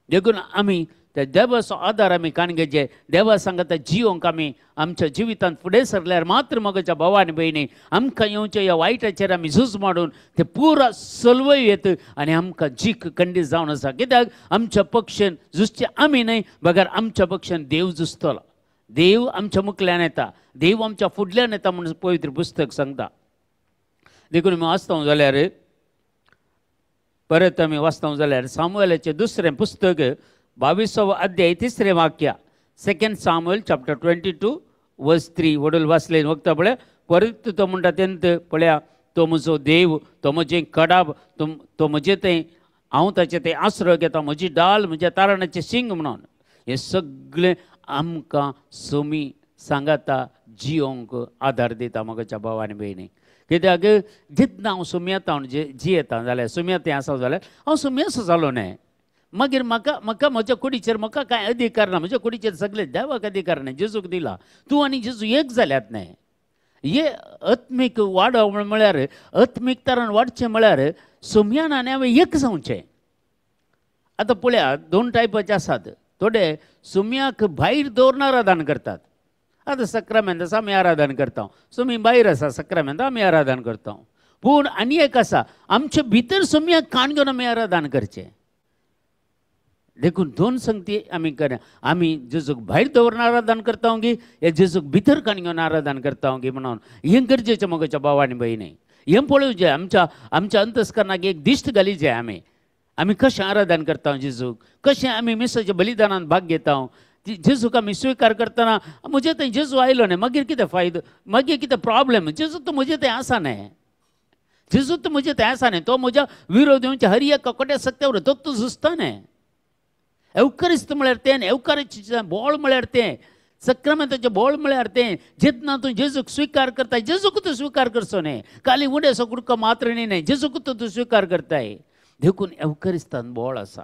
देखून आमी त्या देवाचो आदार आमी काणगेचे देवा सांगता जियोंक आमी आमच्या जिवितांत फुडें सरल्यार मात्र मगच्या भावानी भयणी आमकां येवच्या ह्या वायटाचेर आमी झूज मारून ते पुरा सलवयेत आनी आमकां जीख खंडीत जावन आसा. कित्याक आमच्या पक्षान झुजचे आमी न्हय, बगर आमच्या पक्षान देव झुजतलो. देव आमच्या मुखल्यान येता, देव आमच्या फुडल्यान येता म्हणून पवित्र पुस्तक सांगता. देखून आमी वाचता जाल्यार परत आमी वाचता जाल्यार सामुएलाचें दुसरें पुस्तक 22वा अध्याय 3रे वाक्य. 2 सामुएल चॅप्टर 22 वर्स 3 वडील वाचले वक्ता पळय. परत तो म्हणटा तेन्ना पळया, तो म्हजो देव, तो म्हजें कडाब, तो म्हजें तें, हांव ताचें तें आसरो घेता, म्हजी डाल, म्हज्या तारणाचें शिंग म्हणून. हें सगळें आमकां सोमी सांगाता जियोंक आदार दिता मगच्या भावानी भयणी. कित्याक जितना हांव सुमयता हांव जियेता जाल्यार सुमयतें आसा जाल्यार हांव सुमयसो जालो न्हय. मागीर म्हाका म्हज्या कुडीचेर म्हाका कांय अधिकार ना. म्हज्या कुडीचेर सगळे देवाक अधिकार न्हय, जेजूक दिला. तूं आनी जेजू एक जाल्यात न्हय. हे आत्मीक वाडव म्हळ्यार आत्मीक तरान वाडचें म्हळ्यार सुमयान आनी हांवें एक जावचें. आतां पळया, 2 टायपाचे आसात. थोडे सुमयाक भायर दवरून आराधन करतात. आतां सक्रामेंत आसा आमी आराधन करता, सुमी भायर आसा सक्रामेंत आमी आराधन करता. पूण आनी एक आसा, आमचे भितर सुमयाक काण घेवन आमी आराधन करचें. देखून 2 संगती आमी करा. आमी जेजूक भायर दवरून आराधन करता गी, हे जेजूक भितर काण घेवन आराधन करता गी म्हणून हें गरजेचें मगच्या भावानी भयणी. हें पळोवचें, आमच्या अंतस्करणाक एक दिश्ट घालीचें. आमी कशें आराधन करता जेजूक, कशें आमी मिसाच्या बलिदानांत भाग घेता. जेजूक आमी स्विकार करतना म्हजें थंय जेजू आयलो न्हय, मागीर कितें फायदो, मागीर कितें प्रॉब्लेम. जेजू तो म्हजें थंय आसा न्हय, जेजू तो म्हजें थंय आसा न्हय. तो म्हज्या विरोध येवच्या हर एक ककोट्या सत्यावर तो झुजता न्हय. एवकारिस्त म्हळ्यार तें, एवकारिस्तीचें बोळ म्हळ्यार तें, सक्रामेंताचें बोळ म्हळ्यार तें. जेन्ना तूं जेजूक स्विकार करता, जेजूक तूं स्विकार करचो न्हय. खाली उडेसो कुडको मात्र न्हय, जेजूक तूं स्विकार करताय. देखून एवकारिस्तांत बोळ आसा,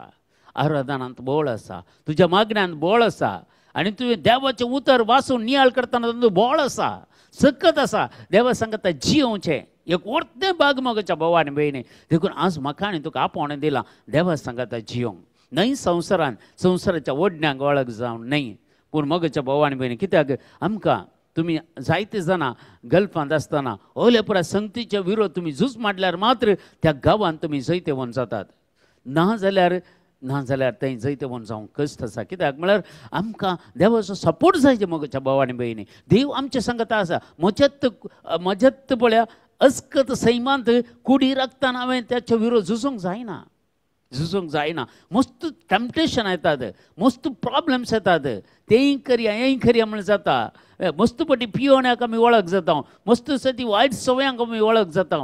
आराधनांत बोळ आसा, तुज्या मागण्यांत बोळ आसा, आनी तुवें देवाचें उतर वाचून नियाळ करतना तातूंत बोळ आसा, सकत आसा. देवा सांगता जियोवचें एक व्हडलें भाग मगच्या भावानी भयणी. देखून आज म्हाका आनी तुका आपोवणें दिलां. देवा सांगता जियोंक न्हय संवसाराच्या ओडण्यांक वळख जावन न्हय, पूण मगच्या भावानी भयणी. कित्याक आमकां तुमी जायते जाणां गल्फांत आसतना ओले पुरा संगतीच्या विरोध तुमी झूज मारल्यार मात्र त्या गांवांत तुमी जैते वन जातात. ना जाल्यार थंय जैते वन जावंक कश्ट आसा. कित्याक म्हळ्यार आमकां देवाचो सपोर्ट जाय मगच्या भावानी भयणी. देव आमच्या सांगता आसा. म्हज्यात पळया अस्कत सैमांत कुडी राखतना हांवें त्याच्या विरोध झुजोंक जायना. मस्त टॅम्पटेशन येतात, मस्त प्रॉब्लेम्स येतात. तेंय करया हेंय करया म्हण जाता. मस्त पटी पियोण्याक आमी वळख जाता, मस्त सती वायट सवयांक आमी वळख जाता.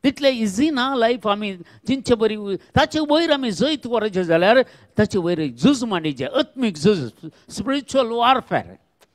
तितलें इजी ना लायफ. आमी जिंचे बरी ताचे वयर आमी जैत वरचें जाल्यार ताचे वयर झूज मांडीचें, आत्मीक झूज, स्पिरिच्युअल वॉरफेअर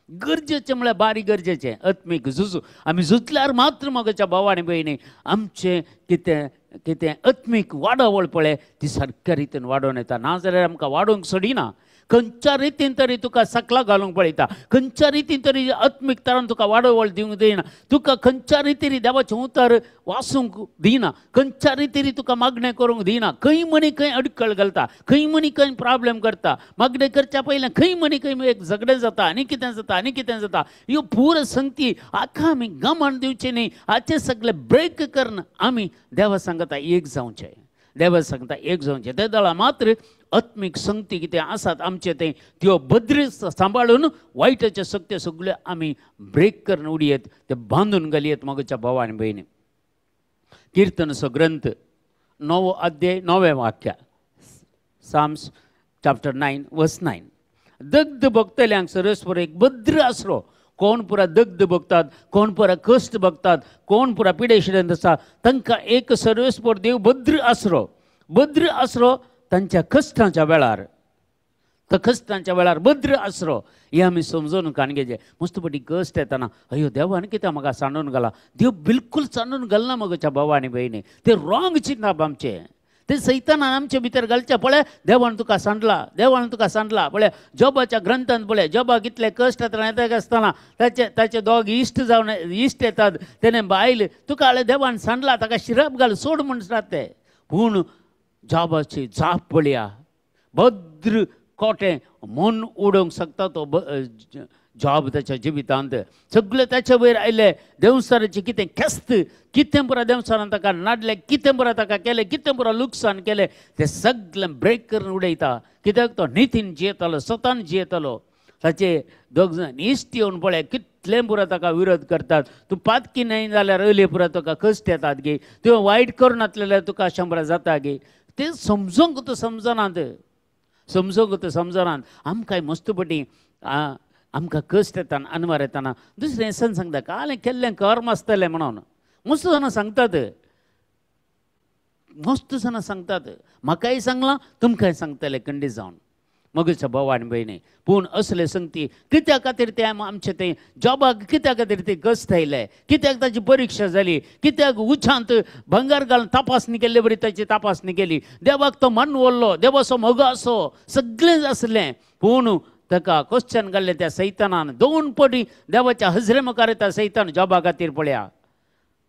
गरजेचें म्हळ्यार बारीक गरजेचें. आत्मीक झूज आमी झुजल्यार मात्र मगच्या भावानी भयणी आमचें कितें आत्मीक वाडवळ पळय ती सारक्या रितीन वाडोवन येता. ना जाल्यार आमकां वाडोवंक सोडिना. खंयच्या रितीन तरी तुका सकला घालूंक पळयता, खंयच्या रितीन तरी आत्मीक तरान तुका वाडवळ दिवंक दिना, तुका खंयच्या रितीन देवाचें उतर वाचूंक दिना, खंयच्या रितीन तुका मागणें करूंक दिना. खंय मणी खंय अडखळ घालता, खंय मणी खंय प्रॉब्लेम करता. मागणें करच्या पयलें खंय मणी खंय एक झगडें जाता, आनी कितें जाता. ह्यो पुरो संगती आख्या आमी गमन दिवचें न्ही. हाचें सगळें ब्रेक करून आमी देवा सांगता एक जावचें. देवा सांगता एक जावचें. ते दळा मात्र आत्मीक संगती कितें आसात आमचे तें त्यो भद्र सांबाळून वायटाचे शक्ती सगळ्यो आमी ब्रेक करून उडयेत, ते बांदून घालयेत मगच्या भावानी भयणी. कीर्तनचो ग्रंथ 9 अध्याय 9वें वाक्य. साम्स चॅप्टर 9 वर्स 9. दग्ध भोगतल्यांक सरस्वर एक भद्र आसरो. कोण पुरा दग्ध भोगतात, कोण पुरा कश्ट भोगतात, कोण पुरा पिडेशिडेंत आसा, तांकां एक सर्वेस्पर देव भद्र आसरो तांच्या कश्टांच्या वेळार. त्या कश्टांच्या वेळार भद्र आसरो हे आमी समजून काणगेचे. मस्त पटी कश्ट येतना अयो देवान कित्याक म्हाका सांडून घाला. देव बिलकुल सांडून घालना मगच्या भावानी भयणी. ते रॉंग चिंतप आमचे. ते सैतानान आमचे भितर घालचे. पळय देवान तुका सांडला. पळय जॉबाच्या ग्रंथांत पळय जॉबाक कितले कश्ट येता आसतना ताचे दोग इश्ट येतात. तेणें बायल तुका हाळे देवान सांडला, ताका शिराप घाल, सोड म्हण ते. पूण जॉबाची जाप पळया, भद्र कोटे मन उडोवंक शकता तो जॉब त्याच्या जिवितांत सगळें त्याच्या वयर आयले देंवचाराचें कितें केस्त कितें पुरो देंवचारान ताका नाडलें कितें पुरो ताका केलें कितें पुरो लुकसाण केलें तें सगळें ब्रेक करून उडयता कित्याक तो नितीन जियेतालो सतान जियेतालो ताचे दोग जाण इश्ट येवन पळय कितलें पुरो ताका विरोध करतात तूं पातकी न्हय जाल्यार अयले पुरो तुका कश्ट येतात गे तुवें वायट करून नासलेल्यार तुका शंबरां जाता गे तें समजूंक तूं समजनात आमकांय मस्तपटी आमकां कश्ट येताना अनवर येताना दुसरें सण सांगता कालें केल्लें कर्म आसतलें म्हणून मस्त जाणां सांगतात म्हाकाय सांगलां तुमकांय सांगतलें खंडीत जावन मगच्या भाव आनी भयणी पूण असले संगती कित्या खातीर ते आमचे ते जॉबाक कित्या खातीर ते कश्ट आयले कित्याक ताची परीक्षा जाली कित्याक उच्चांत भंगार घालून तपासणी केल्ले बरी ताची तपासणी केली देवाक तो मन वल्लो देवाचो मोगो असो सगळें आसलें पूण ताका क्वेश्चन घाल्लें त्या सैतानान 2 पटी देवाच्या हजरे मुखार येता सैतान जॉबा खातीर पळया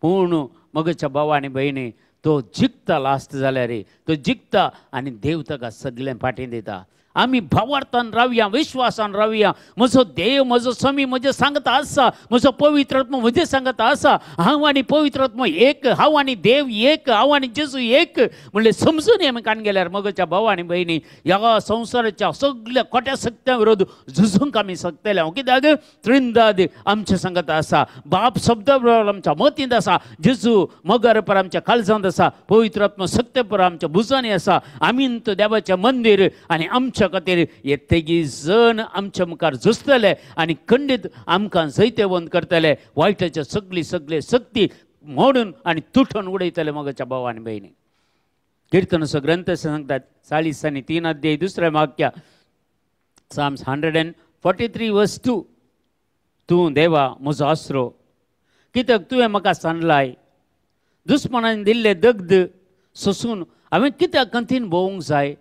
पूण मगच्या भाव आनी भयणी तो जिखता लास्ट जाल्यार तो जिखता आनी देव ताका सगळें फाटीं दिता आमी भावार्थान रावया विश्वासान रावया म्हजो देव म्हजो स्वामी म्हजे सांगता आसा म्हजो पवित्र आत्मा म्हजे सांगता आसा हांव आनी पवित्र आत्मा एक हांव आनी देव एक हांव आनी जेजू एक म्हणलें समजून आमी काण गेल्यार मगच्या भाव आनी भयणी ह्या संवसाराच्या सगळ्या खोट्या सत्या विरोध झुजूंक आमी शकतले कित्याक त्रिंदाद आमचे सांगता आसा बाप शब्द आमच्या मतींत आसा जेजू मगर पर आमच्या काळजांत आसा पवित्र आत्मा सत्य पर आमच्या भुजांनी आसा आमींत देवाचें मंदीर आनी आमच्या खातीर येतेगी जण आमच्या मुखार झुजतले आनी खंडीत आमकां जैतेवंत करतले वायटाचे सगळे सक्ती मोडून आनी तुटून उडयतले मगच्या भाव आनी भयणी कीर्तनाचो ग्रंथ सांगतात 40 आनी 3 अध्याय 2 वाक्य Psalms 143 verse 2 तूं देवा म्हजो आसरो कित्याक तुवें म्हाका सांडलाय दुस्मनान दिल्ले दगद सोसून हांवें कित्याक कंथीन भोवंक जाय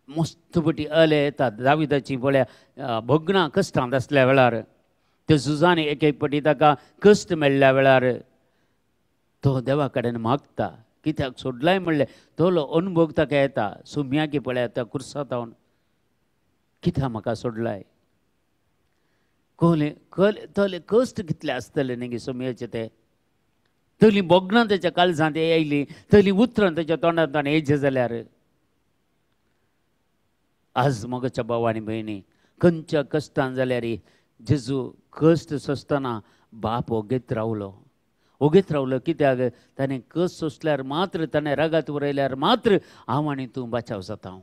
मस्तपटी अले येतात दाविदाची पळया भोगणां कश्टांत आसल्या वेळार ते झुजांनी एक पटी ताका कश्ट मेळ्ळ्या वेळार तो देवा कडेन मागता कित्याक सोडलाय म्हणलें तोलो अनुभव ताका येता सुम्या की पळया त्या कुर्सांत हांव कित्याक म्हाका सोडलाय तोले कश्ट कितले आसतले न्ही गे सुम्याचे ते तली भोगणां तेच्या काळजांत येयली तली उतरां तेच्या तोंडांत येयचे जाल्यार आज मगच्या भाव आनी भयणी खंयच्या कश्टान जाल्यार जेजू कश्ट सोंसतना बाप ओगेत रावलो कित्याक ताणें कश्ट सोंसल्यार मात्र ताणें रागात उरयल्यार मात्र हांव आनी तूं बचाव जाता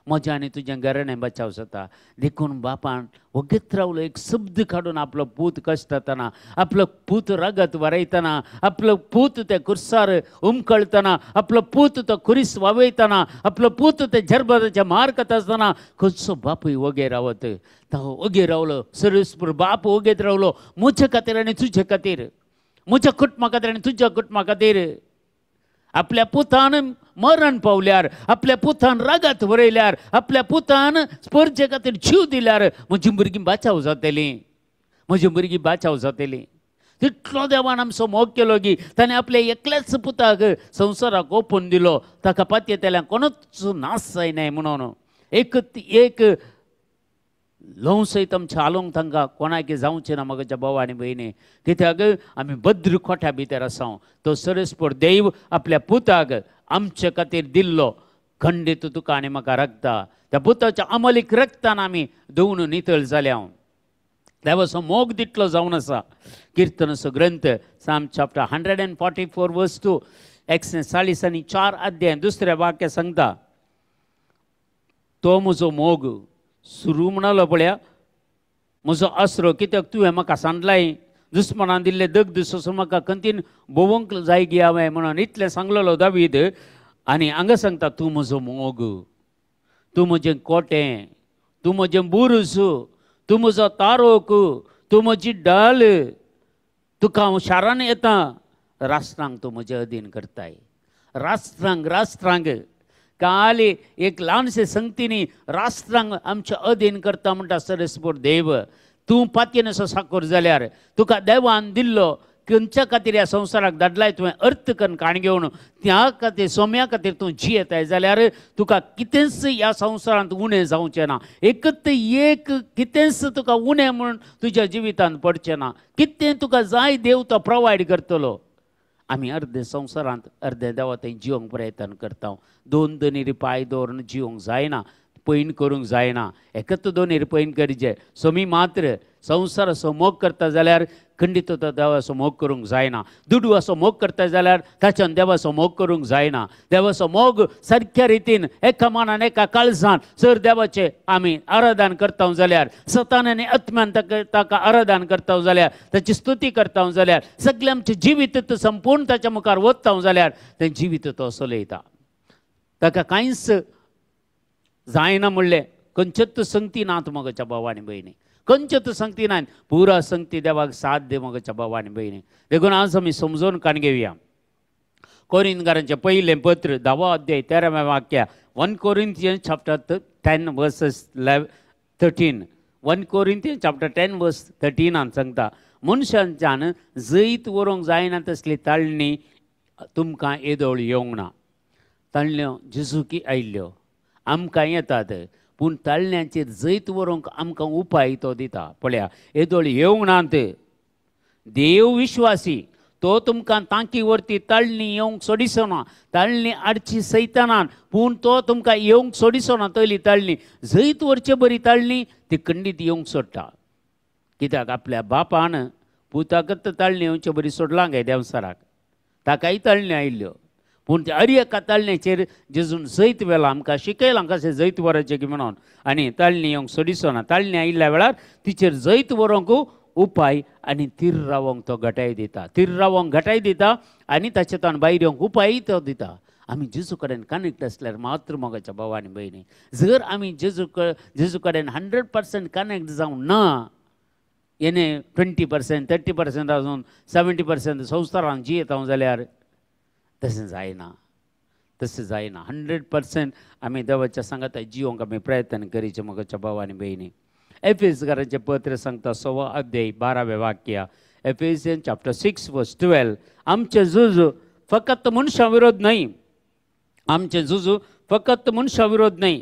म्हजें आनी तुजें घराणें बचाव जाता देखून बापान ओगेत रावलो एक शब्द काडून आपलो पूत कश्टातना आपलो पूत रागात वरयतना आपलो पूत ते कुर्सार उमकळतना आपलो पूत तो कुरीस वावयतना आपलो पूत ते जरबदाच्या मार्गात आसतना खंयचो बापूय ओगे रावत तो ओगे रावलो सर्वेस्पूर बाप ओगेत रावलो म्हजे खातीर आनी तुजे खातीर म्हज्या कुटुंबा खातीर आनी तुज्या कुटुंबा खातीर आपल्या पुतान मरण पावल्यार आपल्या पुतान रागात वरयल्यार आपल्या पुतान स्पर्जे खातीर जीव दिल्यार म्हजी भुरगीं बाचाव जातलीं तितलो देवान आमचो मोग केलो की ताणें आपल्या एकल्याच पुताक संवसाराक ओपून दिलो ताका पातये तेल्या कोणूच नाश जायनाय म्हणून एक ल्हव सयत आमच्या आलोंक तांकां कोणाक जावचें ना मगच्या भाव आनी भयणी कित्याक आमी भद्र खोट्या भितर आसा तो सर्वेस्पूर देव आपल्या पुताक आमचे खातीर दिल्लो खंडीत तुका आनी म्हाका रगता त्या पुताच्या अमलीक रगतान आमी धुवन नितळ जाल्या देवाचो मोग दितलो जावन आसा कीर्तनाचो ग्रंथ Psalm chapter 144 verse 2 140 आनी 4 अध्याय 2 वाक्य सांगता तो म्हजो मोग सुरू म्हणालो पळया म्हजो आसरो कित्याक तुवें म्हाका सांडलाय दुस्मनान दिल्ले दगद सोसून म्हाका खंयतीन भोवंक जाय गे हांवें म्हणून इतलें सांगलेलो दावीद आनी हांगा सांगता तूं म्हजो मोग तूं म्हजें कोटें तूं म्हजें बुरस तूं म्हजो तारोक तूं म्हजी ढाल तुका हांव शारान येता राष्ट्रांक तूं म्हजें अधीन करताय राष्ट्रांक काल एक ल्हानशे संगतीनी राष्ट्रांक आमच्या अधीन करता म्हणटा सर्वेस्पूर देव तूं पातयेन असो साकोर जाल्यार तुका देवान दिल्लो खंयच्या खातीर ह्या संवसाराक धाडलाय तुवें अर्थ करून काण घेवन त्या खातीर सोम्या खातीर तूं जियेताय जाल्यार तुका कितेंच ह्या संवसारांत उणें जावचें ना. एकच एक कितेंच तुका उणें म्हणून तुज्या जिवितांत पडचें ना. कितें तुका जाय देव तो प्रोवायड करतलो. आमी अर्दे संवसारांत अर्दे देवा थंय जिवंक प्रयत्न करता. दोन दोनीर पांय दवरून जिवंक जायना, पैन करूंक जायना. एकच दोनीर पैन करचें. सोमी मात्र संवसार असो मोग करता जाल्यार खंडीत तो देवाचो मोग करूंक जायना. दुडू असो मोग करता जाल्यार ताच्यान देवाचो मोग करूंक जायना. देवाचो मोग सारक्या रितीन एका मनान एका काळजान जर देवाचें आमी आराधन करता जाल्यार, सतान आनी आत्म्यान ताका आराधन करता जाल्यार, ताची स्तुती करता जाल्यार, सगळें आमचें जिवीत संपूर्ण ताच्या मुखार वता जाल्यार तें जिवीत तो चलयता. ताका कांयच जायना म्हणलें खंयच्योच संगती नात मोगाच्या भावा आनी भयणी. खंयच्योच संगती नात. पुरा संगती देवाक साथ दे मोगाच्या भावा आनी भयणी. देखून आज आमी समजून काण घेवया. कोरिंथकारांचें पयलें पत्र 10 अध्याय 13वें वाक्य. 1 Corinthians chapter 10 verses 13. 1 Corinthians chapter 10 verse 13 सांगता, मनशांच्यान जैत व्हरूंक जायना तसली ताळणी तुमकां येदोळ येवंक ना. ताळण्यो जेजूकी आयिल्ल्यो आमकां येतात, पूण ताळण्यांचेर जैत व्हरूंक आमकां उपाय तो दिता. पळया, येदोळ येवंक नात. देव विश्वासी तो तुमकां तांकी व्हरती ताळणी येवंक सोडिचो ना. ताळणी हाडची सैतानान, पूण तो तुमकां येवंक सोडिचो ना. तयली ताळणी जैत व्हरचे बरी ताळणी ती खंडीत येवंक सोडटा. कित्याक आपल्या बापान पुताकच ताळणी येवचे बरी सोडलां गे देवसाराक. ताकाय ताळणी आयिल्ल्यो, पूण त्या अरी एका ताळणेचेर जेजून जैत वेला आमकां शिकयलां कशें जैत व्हरचें की म्हणून. आनी ताळणी येवंक सोडिचो ना. ताळणी आयिल्ल्या वेळार तिचेर जैत व्हरूंक उपाय आनी तीर रावंक तो घटाय दिता. तीर रावंक घटाय दिता आनी ताचेतान भायर येवंक उपाय तो दिता. आमी जेजू कडेन कनेक्ट आसल्यार मात्र मोगाच्या भावा आनी भयणी. जर आमी जेजू कडेन 100% कनेक्ट जावं ना, येणे 20% 30% आसून 70% संवसारांत जियेता जाल्यार तशें जायना. तशें जायना. 100% आमी देवाच्या सांगात जिवंक आमी प्रयत्न करीचे मोगाच्या भावा आनी भयणी. एफेसकारांचें पत्र सांगता 6 अध्याय 12वें वाक्य. एफेसियन chapter 6 verse 12. आमचें झूज फकत मनशां विरोध न्हय. आमचें झूज फकत मनशां विरोध न्हय,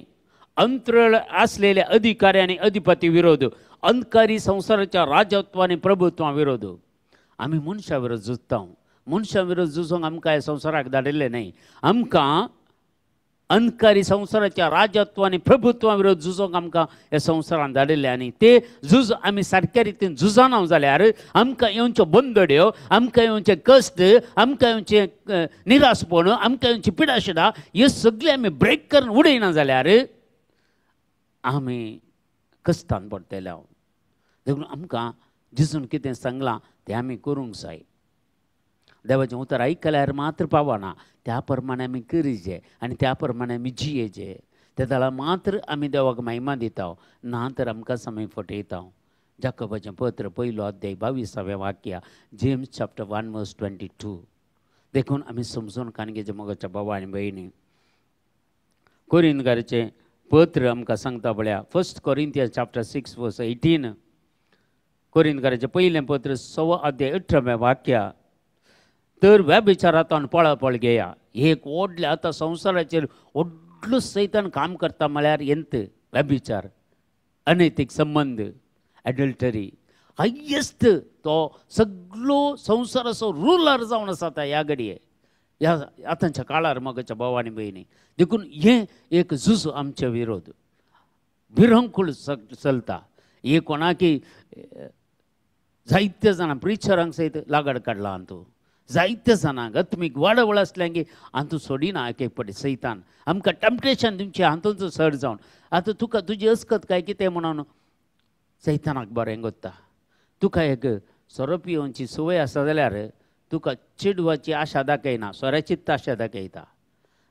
अंतराळ आसलेल्या अधिकारी आनी अधिपती विरोध, अंधकारी संवसाराच्या राजत्व आनी प्रभुत्वा विरोध. आमी मनशां विरोध झुजता. मनशां विरोध झुजोंक आमकां ह्या संवसाराक धाडिल्लें न्हय. आमकां अंधकारी संवसाराच्या राजत्व आनी प्रभुत्वा विरोध झुजोंक आमकां ह्या संवसारांत धाडिल्लें. आनी ते झूज आमी सारक्या रितीन झुजाना जाल्यार आमकां येवच्यो बंदड्यो, आमकां येवचे कश्ट, आमकां येवचें निरासपण, आमकां येवची पिडाशिडां, हे सगळे आमी ब्रेक करून उडयना जाल्यार आमी कश्टान पडटले. देखून आमकां जेजून कितें सांगलां तें आमी करूंक जाय. देवाचें उतर आयकल्यार मात्र पावना. त्या प्रमाणे आमी करीचे आनी त्या प्रमाणे आमी जियेचे. त्या वेळार मात्र आमी देवाक महिमा दिता, ना तर आमकां आमी फटयता. जाकोबाचें पत्र 1 अध्याय 22वें वाक्य. James chapter 1 verse 22. देखून आमी समजून काणगेचे मोगाच्या भावा आनी भयणी. कोरिंथकाराचें पत्र आमकां सांगता पळया 1 Corinthians chapter 6 verse 18. कोरिंथकाराचें पयलें पत्र 6 अध्याय 18वें वाक्य. तर व्यभिचारांतल्यान पळापळ घेया. एक व्हडलें आतां संवसाराचेर व्हडलो सैतान काम करता म्हळ्यार एंत व्यभिचार, अनैतीक संबंध, एडल्टरी. हायेस्ट तो सगळो संवसाराचो रुलर जावन आसा ह्या घडये, ह्या आतांच्या काळार मोगाच्या भावा आनी भयणी. देखून हें एक झूज आमचे विरोध भिरंकूळ चलता. हे कोणाकी जायत्या जाणां प्रिचरांक सयत लागड काडला. हातूं जायत्या जाणांक आत्मीक वाडवळ आसल्यांक हातूं सोडिना. एक पटी सैतान आमकां टॅम्पटेशन दिवचें हातूंच चड जावन. आतां तुका तुजी अस्कत काय कितें म्हणून सैतानाक बरें गोत्ता. तुका एक सोरो पिवोवची संवय आसा जाल्यार तुका चेडवाची आशा दाखयना, सोऱ्याचीच आशा दाखयता.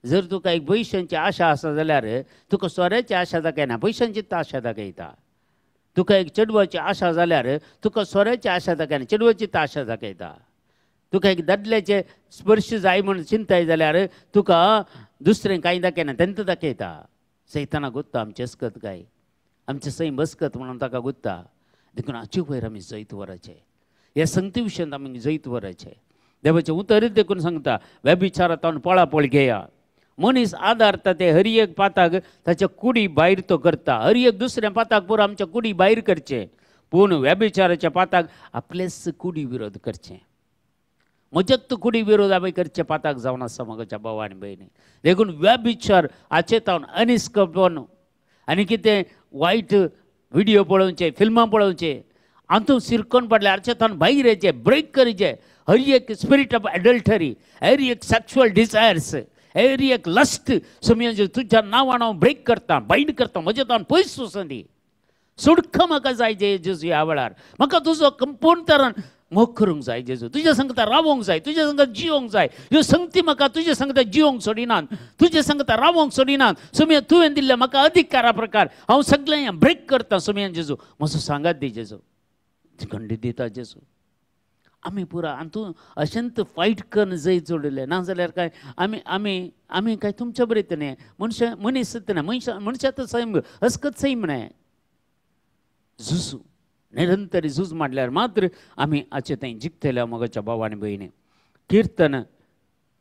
जर तुका एक पयशांची आशा आसा जाल्यार तुका सोऱ्याची आशा दाखयना, पयशांचीच आशा दाखयता. तुका एक चेडवाची आशा जाल्यार तुका सोऱ्याची आशा दाखयना, चेडवाचीच आशा दाखयता. तुका एक दादल्याचे स्पर्श जाय म्हणून चिंताय जाल्यार तुका दुसरें कांय दाखयना, तेंच दाखयता. सैतानाक गुत्ता आमचे अस्कत काय, आमचे सैम बसकत म्हणून ताका गुत्ता. देखून हाचे वयर आमी जैत व्हरचें. ह्या संगती विशयन आमी जैत वरायचे. देवाचे उतरीत देखून सांगता व्यभिचारांतल्यान पळापळ घेया. मनीस आदारता ते हर एक पाताक ताच्या कुडी भायर तो करता. हर एक दुसऱ्या पाताक पुरो आमच्या कुडी भायर करचे, पूण व्यभिचाराच्या पाताक आपलेच कुडी विरोध करचे. म्हज्यात कुडी विरोध आमी करचे पाताक जावन आसा म्हाज्या भावा आनी भयणी. देखून व्यभिचार आचेतावन अनिस्कपण आनी कितें वायट व्हिडिओ पळोवचे, फिल्मां पळोवचे, हातूंत शिरकोन पडले आचेतावन भायर येचे, ब्रेक करचे. हर एक स्पिरीट ऑफ एडल्टरी, हर एक सेक्शुअल डिझायर्स, हर एक लस्ट समज तुज्या नांवान हांव ब्रेक करता, बायंड करता. म्हजेतावन पयस वचून दी. सुडख म्हाका जाय जेजू ह्या वेळार. म्हाका तुजो कंपूर्ण तरान मोग करूंक जाय जेजू. तुज्या संगता रावोंक जाय, तुज्या संगत जिवंक जाय. ह्यो संगती म्हाका तुज्या संगता जिवंक सोडिनात, तुज्या संगता रावोंक सोडिनात. सुमया तुवें दिल्ले म्हाका अधिकारा प्रकार हांव सगळें हें ब्रेक करता. सुमयान जेजू म्हजो सांगात दी जेजू. खंडीत दिता जेजू. आमी पुरा आनी तूं अशेंत फायट करून जैत जोडले नाजाल्यार काय आमी आमी आमी काय तुमच्या बरें न्ही. मनीस न्ही, मनशात सैम हस्कत सैम न्ही. झुजू निरंतर झूज मारल्यार मात्र आमी हाचे थंय जिखतले मोगाच्या भावा आनी भयणी. कीर्तन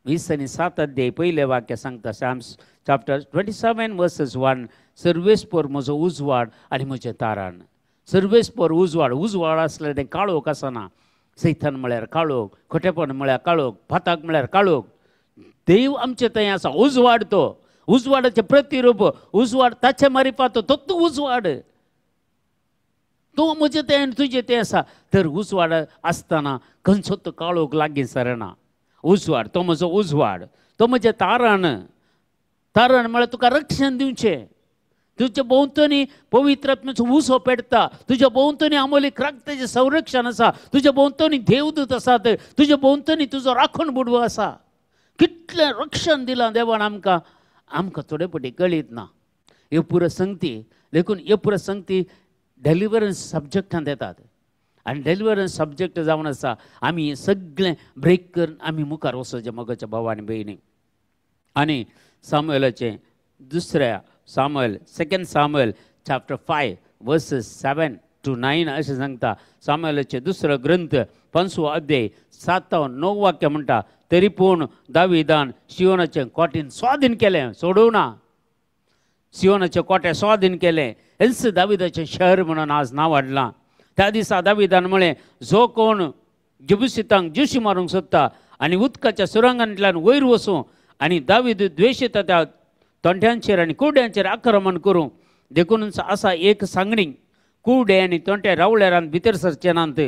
20:7 अध्याय पयले वाक्य सांगता. Sam's chapter 27 versus 1. सर्वेस्पर म्हजो उजवाड आनी म्हजें तारण. सर्वेस्पर उजवाड. उजवाड आसल्यार तें काळोख आसना. सैतान म्हळ्यार काळोख, खोटेपण म्हळ्यार काळोख, फाताक म्हळ्यार काळोख. देव आमचे थंय आसा. उजवाड तो, उजवाडाचें प्रतिरूप. उजवाड ताचे मारिफात तोच उजवाड. तो म्हजें तें आनी तुजें तें आसा. तर उजवाड आसतना खंयचोच काळोख लागीं सरना. उजवाड तो म्हजो उजवाड, तो म्हजें तारण. तारण म्हळ्यार तुका रक्षण दिवचें. तुज्या भोंवतणी पवित्र आत्म्याचो उजो पेटता. तुज्या भोंवतणी अमोलीक रक्ताचें संरक्षण आसा. तुज्या भोंवतणी देवदूत आसात. तुज्या भोंवतणी तुजो राखण बुडवो आसा. कितलें रक्षण दिलां देवान आमकां, आमकां थोडे पटी कळीत ना. ह्यो पुरो संगती. देखून ह्यो पुरो संगती डेलिव्हरन्स सब्जेक्टांत येतात. आनी डेलिव्हरन्स सब्जेक्ट जावन आसा. आमी सगळें ब्रेक करून आमी मुखार वचोचें मोगाच्या भावा आनी भयणी. आनी सामुएलाचें दुसऱ्या Samuel, 2 Samuel chapter 5 versus 7 to 9 अशें सांगता. सामुएलाचें दुसरो ग्रंथ 5वो अध्याय 7-9 वाक्य म्हणटा. तरी पूण दाविदान शियोनाचें कोटें स्वाधीन केलें, सोडूं ना. सियोनाचे कोटे स्वाधीन केले. हेच दाविदाचें शहर म्हणून आज नांव हाडलां. त्या दिसा दाविदान म्हळें, जो कोण जेबुसितांक जेशी मारूंक सोदता आनी उदकाच्या सुरंगांतल्यान वयर वचूं आनी दावीद द्वेशिता त्या तोंट्यांचेर आनी कुरड्यांचेर आक्रमण करूं. देखून आसा एक सांगणी. कुरडे आनी तोंटे रावल्यारान भितर सरचे नात.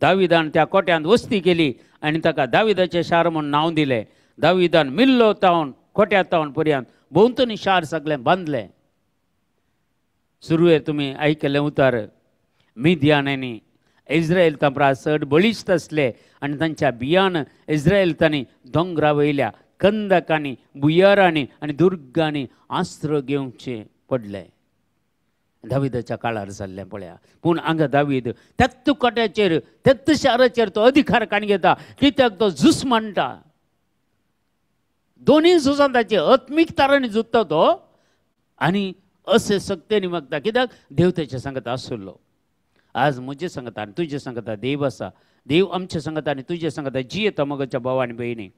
दाविदान त्या कोट्यांत वस्ती केली आनी ताका दाविदाचें शार म्हूण नांव दिलें. दाविदान मिल्लो तावन खोट्या तावन पर्यंत भोंवतणी शार सगळें बांदलें. सुरवेर तुमी आयकलें उतार. मिद्यानांनी इस्रायल तांपरा चड बळिश्ट आसले आनी तांच्या बियान इस्रायेलतांनी दोंगरा वयल्या कंदकांनी, बुयारांनी आनी दुर्गांनी आस्त्र घेवचें पडलें. दाविदाच्या काळार जाल्लें पळया. पूण हांगा दावीद त्याच कोट्याचेर त्याच शाराचेर तो अधिकार काणी घेता. कित्याक तो झूज म्हणटा. दोनूय झुजां ताचे आत्मीक तारांनी झुजता तो आनी अशें सक्तेनी मागता. कित्याक देव तेच्या सांगता आसलो. आज म्हजे सांगता आनी तुजे सांगता देव आसा. देव आमच्या सांगता आनी तुजे सांगता जियेता मोगाच्या भावा आनी भयणी.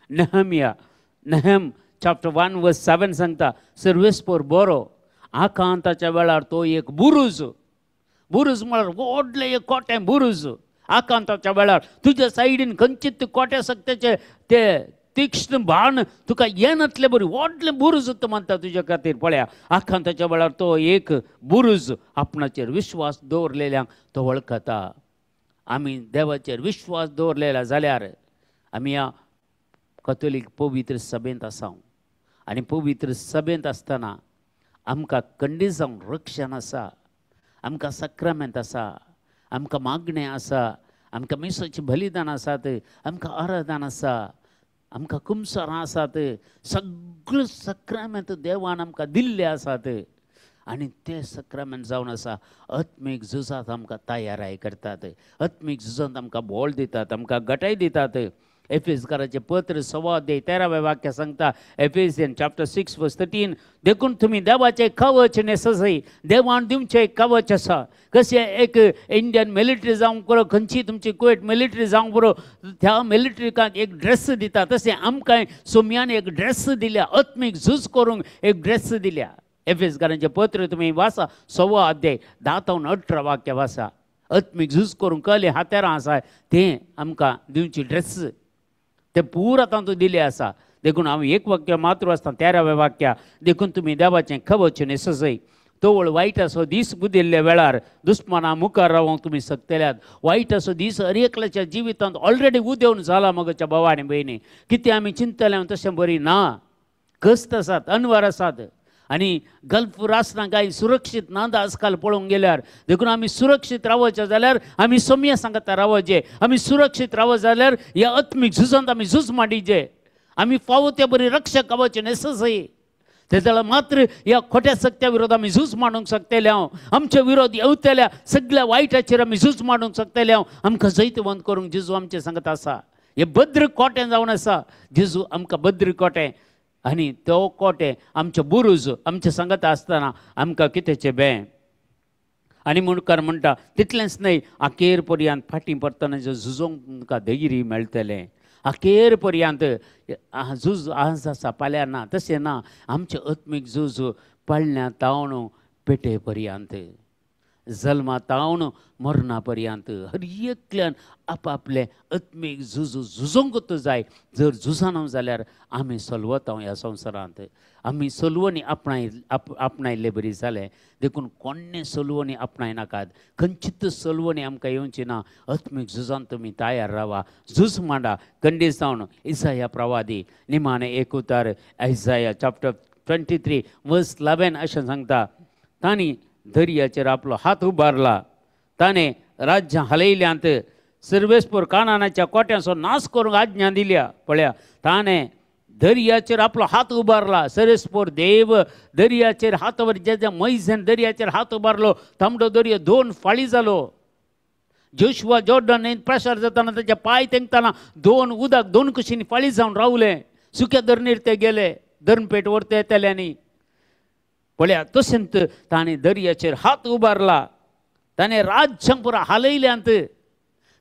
नहम चॅप्टर 1 वर्स 7 सांगता. सर्वेस्पर बरो आकांताच्या वेळार तो एक बुरूज. बुरूज म्हळ्यार व्हडलें एक कोटें बुरूज. आकांताच्या वेळार तुज्या सायडीन खंयचीच कोट्या सक्त्याचे ते तीक्ष्ण बाण तुका येनातले बरी व्हडलें बुरूज म्हणटा तुज्या खातीर. पळया आकांताच्या वेळार तो एक बुरूज आपणाचेर विश्वास दवरलेल्यांक तो वळखता. आमी देवाचेर विश्वास दवरलेला जाल्यार आमी ह्या कथोलीक पवित्र सभेंत आसा. आनी पवित्र सभेंत आसतना आमकां खंडीत जावन रक्षण आसा. आमकां सक्रामेंत आसा. आमकां मागणें आसा. आमकां मिसाचें बलिदान आसात. आमकां आराधन आसा. आमकां कुमसारां आसात. सगळें सक्रामेंत देवान आमकां दिल्ले आसात. आनी ते सक्रामेंत जावन आसा आत्मीक झुजांत आमकां तयाराय करतात. आत्मीक झुजांत आमकां बोल दितात. आमकां घटाय दितात. एफेसकराचे पत्र 6:13 वाक्य सांगता, एफेसियन चॅप्टर 6:13, देखून तुम्ही देवाचे कवच नेससई, देवान दिवचे कवच असा. कसे एक इंडियन मिलिटरी जावंक बरो, खंयची तुमची कुवेट मिलिटरी जावंक बरो, त्या मिलिटरीकांक एक ड्रेस दिता, तसे आमकां सोम्यान एक ड्रेस दिल्या, आत्मीक झूज करूंक एक ड्रेस दिल्या. एफेसकारांचे पत्र तुम्ही वाचा, 6:10-18 वाक्य वाचा. आत्मीक झूज करूंक कले हात्यारां आसा ते आमकां दिवची ड्रेस, ते पुरा तातूंत दिले आसा. देखून हांव एक वाक्य मात्र वाचता, 13वें वाक्य, देखून तुमी देवाचें कवच न्हेससई, तोवळ वायट असो दीस बुदिल्ल्या वेळार दुस्माना मुखार रावंक तुमी शकतल्यात. वायट असो दीस हर एकल्याच्या जिवितांत ऑलरेडी उदेवून जाला मगच्या भावा आनी भयणी. कितें आमी चिंतले तशें बरी ना, कस्त आसात, अनवर आसात, आनी गल्फ राष्ट्रांक कांय सुरक्षीत नांदा आजकाल पळोवंक गेल्यार. देखून आमी सुरक्षीत रावचे जाल्यार आमी सोम्या सांगता रावचे, आमी सुरक्षीत रावत जाल्यार ह्या आत्मीक झुजांत आमी झूज मांडीचे, आमी फावो ते बरी रक्षक कवच नेससई. ते जाल्यार मात्र ह्या खोट्या सक्त्या विरोध आमी झूज मांडूंक शकतले. आमचे विरोध येवतल्या सगळ्या वायटाचेर आमी झूज मांडूंक शकतले. आमकां जैतवंत करूंक जेजू आमचे सांगत आसा. हे भद्र कोटें जावन आसा, जेजू आमकां भद्र कोटें, आनी तो कोटे आमचे बुरूज आमचे सांगता आसतना आमकां कितेंचे बें. आनी मुखार म्हणटा तितलेंच न्हय, अखेर पर्यंत फाटीं परतना झुजोंक तुमकां धैर्य मेळटलें. अखेर पर्यंत झूज आज आसा फाल्यां ना, तशें ना. आमचें आत्मीक झूज पडल्या तावन पेटे पर्यंत, जल्मा तावन मरणा पर्यंत हर एकल्यान आपआपले आत्मीक झुजोंकूच जाय. जर झुजाना जाल्यार आमी सलवता ह्या संवसारांत. आमी सलवणी आपणायल्ले बरी जालें. देखून कोणे सलवणी आपणाय नाकात, खंयचीच सलवणी आमकां येवची ना. आत्मीक झुजान तुमी तयार रावा, झूज मांडा. खंडीत जावन इसाया प्रवादी निमाणें एक उतार, इसाया चॅप्टर 23:11 अशें सांगता, तांणी दर्याचेर आपलो हात उबारला, ताणें राज्य हालयल्यांत सर्वेस्पर कानानाच्या कोट्यांचो नाश करूंक आज्ञा दिल्या. पळया, ताणें दर्याचेर आपलो हात उबारला. सर्वेस्पर देव दर्याचेर हात जे मैजेन दर्याचेर हात उबारलो, तांबडो दर्या 2 फाळी जालो. जोशुआ जॉर्डन प्रसार जाताना ताचे पांय तेंकताना 2 उदक 2 कुशींनी फाळी जावन रावले. सुक्या धरणीर ते गेले, धरणपेट व्हरता येतल्यांनी. पळया, तशेंच ताणें दर्याचेर हात उबारला, ताणें राज्यां पुरा हालयल्यांत.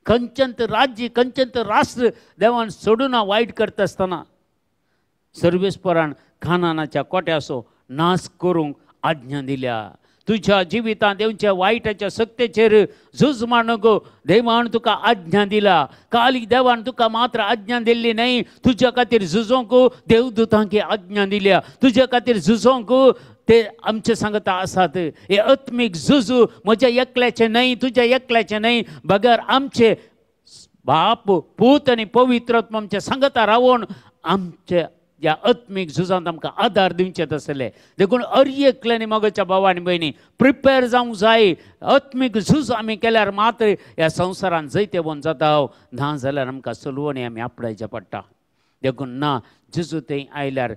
खंयचेंत राज्य, खंयचेंत राष्ट्र देवान सोडूना वायट करता आसतना सर्वेस्परान कानानाच्या कोट्याचो नाश करूंक आज्ञा दिल्या. तुज्या जिवितांत येवच्या वायटाच्या सक्तेचेर झूज मांडूंक देवान तुका आज्ञा दिला. काली देवान तुका मात्र आज्ञा दिल्ली न्हय, तुज्या खातीर झुजोंक देवदूतांक आज्ञा दिल्या. तुज्या खातीर झुजोंक ते आमचे सांगता आसात. हे आत्मीक झुजू म्हज्या एकल्याचें न्हय, तुज्या एकल्याचें न्हय, बगर आमचे बाप पूत आनी पवित्र आत्मा आमच्या सांगता रावून आमच्या ह्या आत्मीक झुजांत आमकां आदार दिवचेच आसले. देखून हर एकल्यानी मगच्या भावा आनी भयणी प्रिपेर जावंक जाय. आत्मीक झूज आमी केल्यार मात्र ह्या संवसारांत जैते वन जाता. ना जाल्यार आमकां सलवणी आमी आपणायचें पडटा. देखून ना, जेजू थंय आयल्यार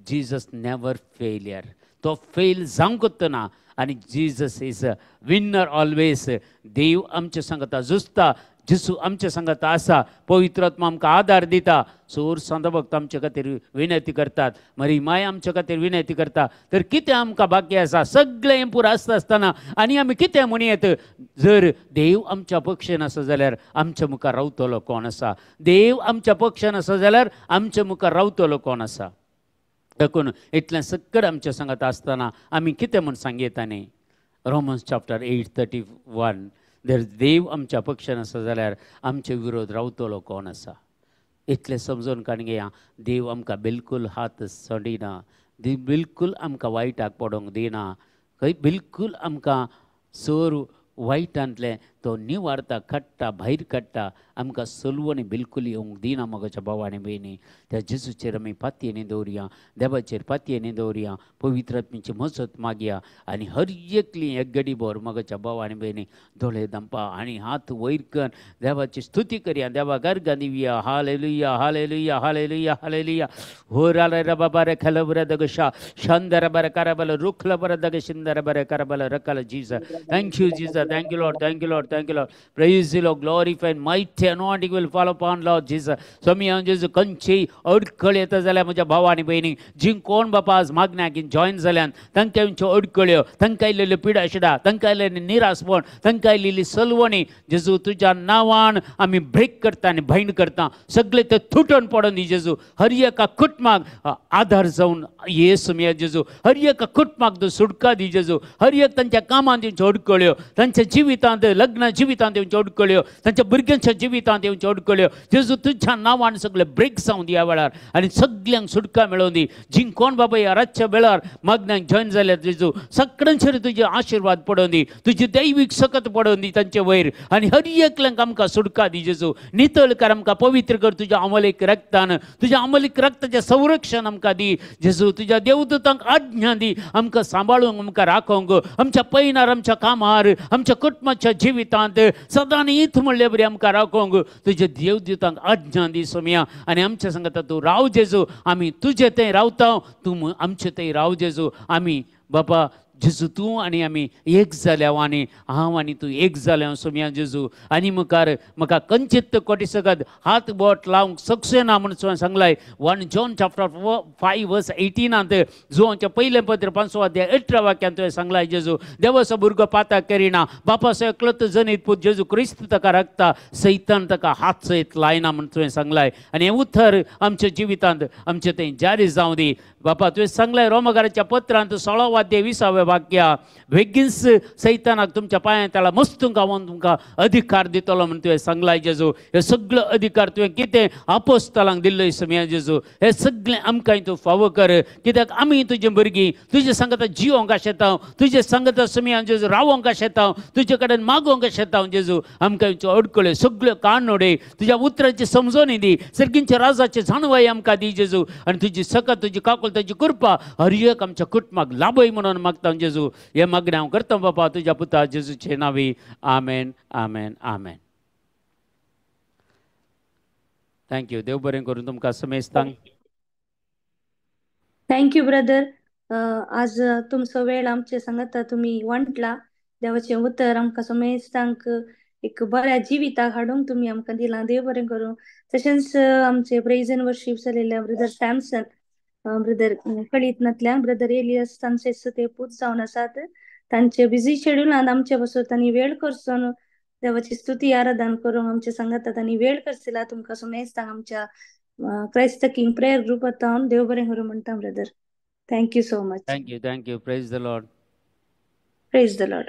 जिजस नेवर फेलियर, तो फेल जावंकच ना. आनी Jesus is a winner always. देव आमचे सांगता झुजता, जेजू आमचे सांगता आसा, पवित्र आत्मा आमकां आदार दिता. सोर सांद भक्त आमचे खातीर विनंती करतात, मरी माय आमचे खातीर विनंती करता. तर कितें आमकां बाकी आसा? सगळें हें पुरो आसता आसतना आनी आमी कितें म्हणयेत? जर देव आमच्या पक्षान आसा जाल्यार आमच्या मुखार रावतलो कोण आसा? देव आमच्या पक्षान आसा जाल्यार आमच्या मुखार रावतलो कोण आसा? देखून इतलें सकट आमच्या सांगता आसतना आमी कितें म्हूण सांगयता न्ही? रोमन्स चॅप्टर 8:31, जर देव आमच्या पक्षान आसा जाल्यार आमचे विरोध रावतलो कोण आसा? इतलें समजून काण घेया. देव आमकां बिलकूल हात सोडिना, देव बिलकूल आमकां वायटाक पडोंक दिना, खंय बिलकूल आमकां सोर वायटांतले तो निवारता, काडटा, भायर काडटा. आमकां सलवणी बिलकूल येवंक दिना. मगच्या भावा आनी भयणी, त्या जेजूचेर आमी पातयेनी दवरया, देवाचेर पातयेनी दवरया, पवित्र आत्म्याची मजत मागया. आनी हर एकली एक घडी भर मगच्या भावा आनी भयणी दोळे दंपा आनी हात वयर कर, देवाची स्तुती करया, देवा गर्गा दिवया. Hallelujah, hallelujah, hallelujah, hallelujah. होराले बाबा रे खल बरे दगशा शांदर बरे करबल रुखल बरे दग शिंदर बरे करबल रकल Jesus. Thank you Jesus, thank you Lord, thank you Lord, Thank you, Lord. Praise you, Lord. Glorify and mighty anointing will fall upon Lord Jesus. स्वामी हांव जेजू खंयची अडखळ येता जाल्यार म्हज्या भावा आनी भयणी जी कोण बापा आज मागण्याक जॉइन जाल्यान तांकां आमच्यो अडखळ्यो तांकां आयिल्ल्यो पिडा शिडा तांकां आयिल्लें निरासपण तांकां आयिल्ली सलवणी जेजू तुज्या नांवान आमी ब्रेक करता आनी भायण करता सगळे ते तुटून पडून दी जेजू हर एका कुटुंबाक आधार जावन येस मेळ जेजू हर एका कुटुंबाक तूं सुटका दी जेजू हर एक तांच्या कामांत तेंच्यो अडखळ्यो तांच्या जिवितांत लग्न जिवितांत तेंच्यो अडखळ्यो तांच्या भुरग्यांच्या जिवितांत तेंच्यो अडखळ्यो जेजू तुज्या नांवान सगळे ब्रेक जावन दी ह्या वेळार आनी सगल्यांक सुटका मेळोवन दी जी कोण बाबा ह्या रातच्या वेळार मागण्यांक जॉइन जाल्यात जेजू सगळ्यांचेर तुजे आशिर्वाद पडोवन दी तुजी दैवीक सकत पडोवन दी तांचे वयर आनी हर एकल्यांक आमकां सुटका दी जेजू नितळ कर आमकां पवित्र कर तुज्या अमलीक रक्तान तुज्या अमलीक रक्ताचें संरक्षण आमकां दी जेजू तुज्या देवदूतांक आज्ञा दी आमकां सांबाळूंक आमकां राखोंक आमच्या पैनार आमच्या कामार आमच्या कुटुंबाच्या जिवितांत सदां हीत म्हणले बरी आमकां राखोंक तुज्या देवदूतांक आज्ञा दी सोम्या आनी आमच्या सांगता तूं राव जेजू आमी तुजे थंय रावता तूं आमचे थंय राव जेजू आमी बाबा जेजू तूं आनी आमी एक जाल्या आनी हांव आनी तूं एक जाल्या सोम्या जेजू आनी मुखार म्हाका कंचित कोटी सकत हात बोट लावंक सकसेना म्हणून सांगलाय 1 John chapter 5 verse 18 जो आमच्या पयलें पत्र 5 अध्याय 18 वाक्यान तुवें सांगलाय जेजू देवाचो भुरगो पाताक करिना बापाचो एकलोत जनीत पूत जेजू क्रिस्त ताका राखता सैतान ताका हात सयत लायना म्हणून तुवें सांगलाय आनी हें उतर आमच्या जिवितांत आमचे थंय जारी जावं दी बापा तुवें सांगलाय रोमकाराच्या पत्रांत 16 अध्याय 20 वाक्या बेगीनच सैतानाक तुमच्या पांयां ताळा मस्तूंक गावून तुमकां अधिकार दितलो म्हणून तुवें सांगलाय जेजू हे सगळो अधिकार तुवें कितें आपोस्तालांक दिल्लो समया जेजू हे सगळें आमकां तूं फावो कर कित्याक आमी तुजे भुरगीं तुजे सांगता जिवोंक शेता तुजे सांगता समया जेजू रावोंक शेता तुजे कडेन मागोंक शेता जेजू आमकां अडकळ्यो सगळ्यो काणोडे तुज्या उतराची समजोनी दी सर्गींच्या राजाचे जाणवाय आमकां दी जेजू आनी तुजी सकत तुजी काकूल तुजी कृपा हर एक आमच्या कुटुंबाक लाभय म्हणून मागता जेजू हे मागणें हांव करता बापा तुज्या पुता जेजूचे नांवी आमेन आमेन आमेन थँक्यू देव बरें करून तुमकां समेस्तांक थँक्यू ब्रदर आज तुमचो वेळ आमचे सांगता तुम्ही वंटला देवाचे उतर आमकां समेस्तांक एक बऱ्या जिविताक हाडूंक तुमी आमकां दिलां देव बरें करूं तशेंच आमचे प्रेज एंड वर्शीप जालेल्या ब्रदर सॅमसन ब्रदर कळीतनांतल्यान ब्रदर एलियस तांचे ते पूत जावन आसात तांचे बिझी शेड्युलान आमचे बसून तांणी वेळ करचो देवाची स्तुती आराधन करूंक आमचे सांगता तांणी वेळ करसिला तुमकां समेस्तांक आमच्या क्राइस्ट किंग प्रेयर ग्रुपांत हांव देव बरें करूं म्हणटा brother thank you so much thank you praise the Lord praise the Lord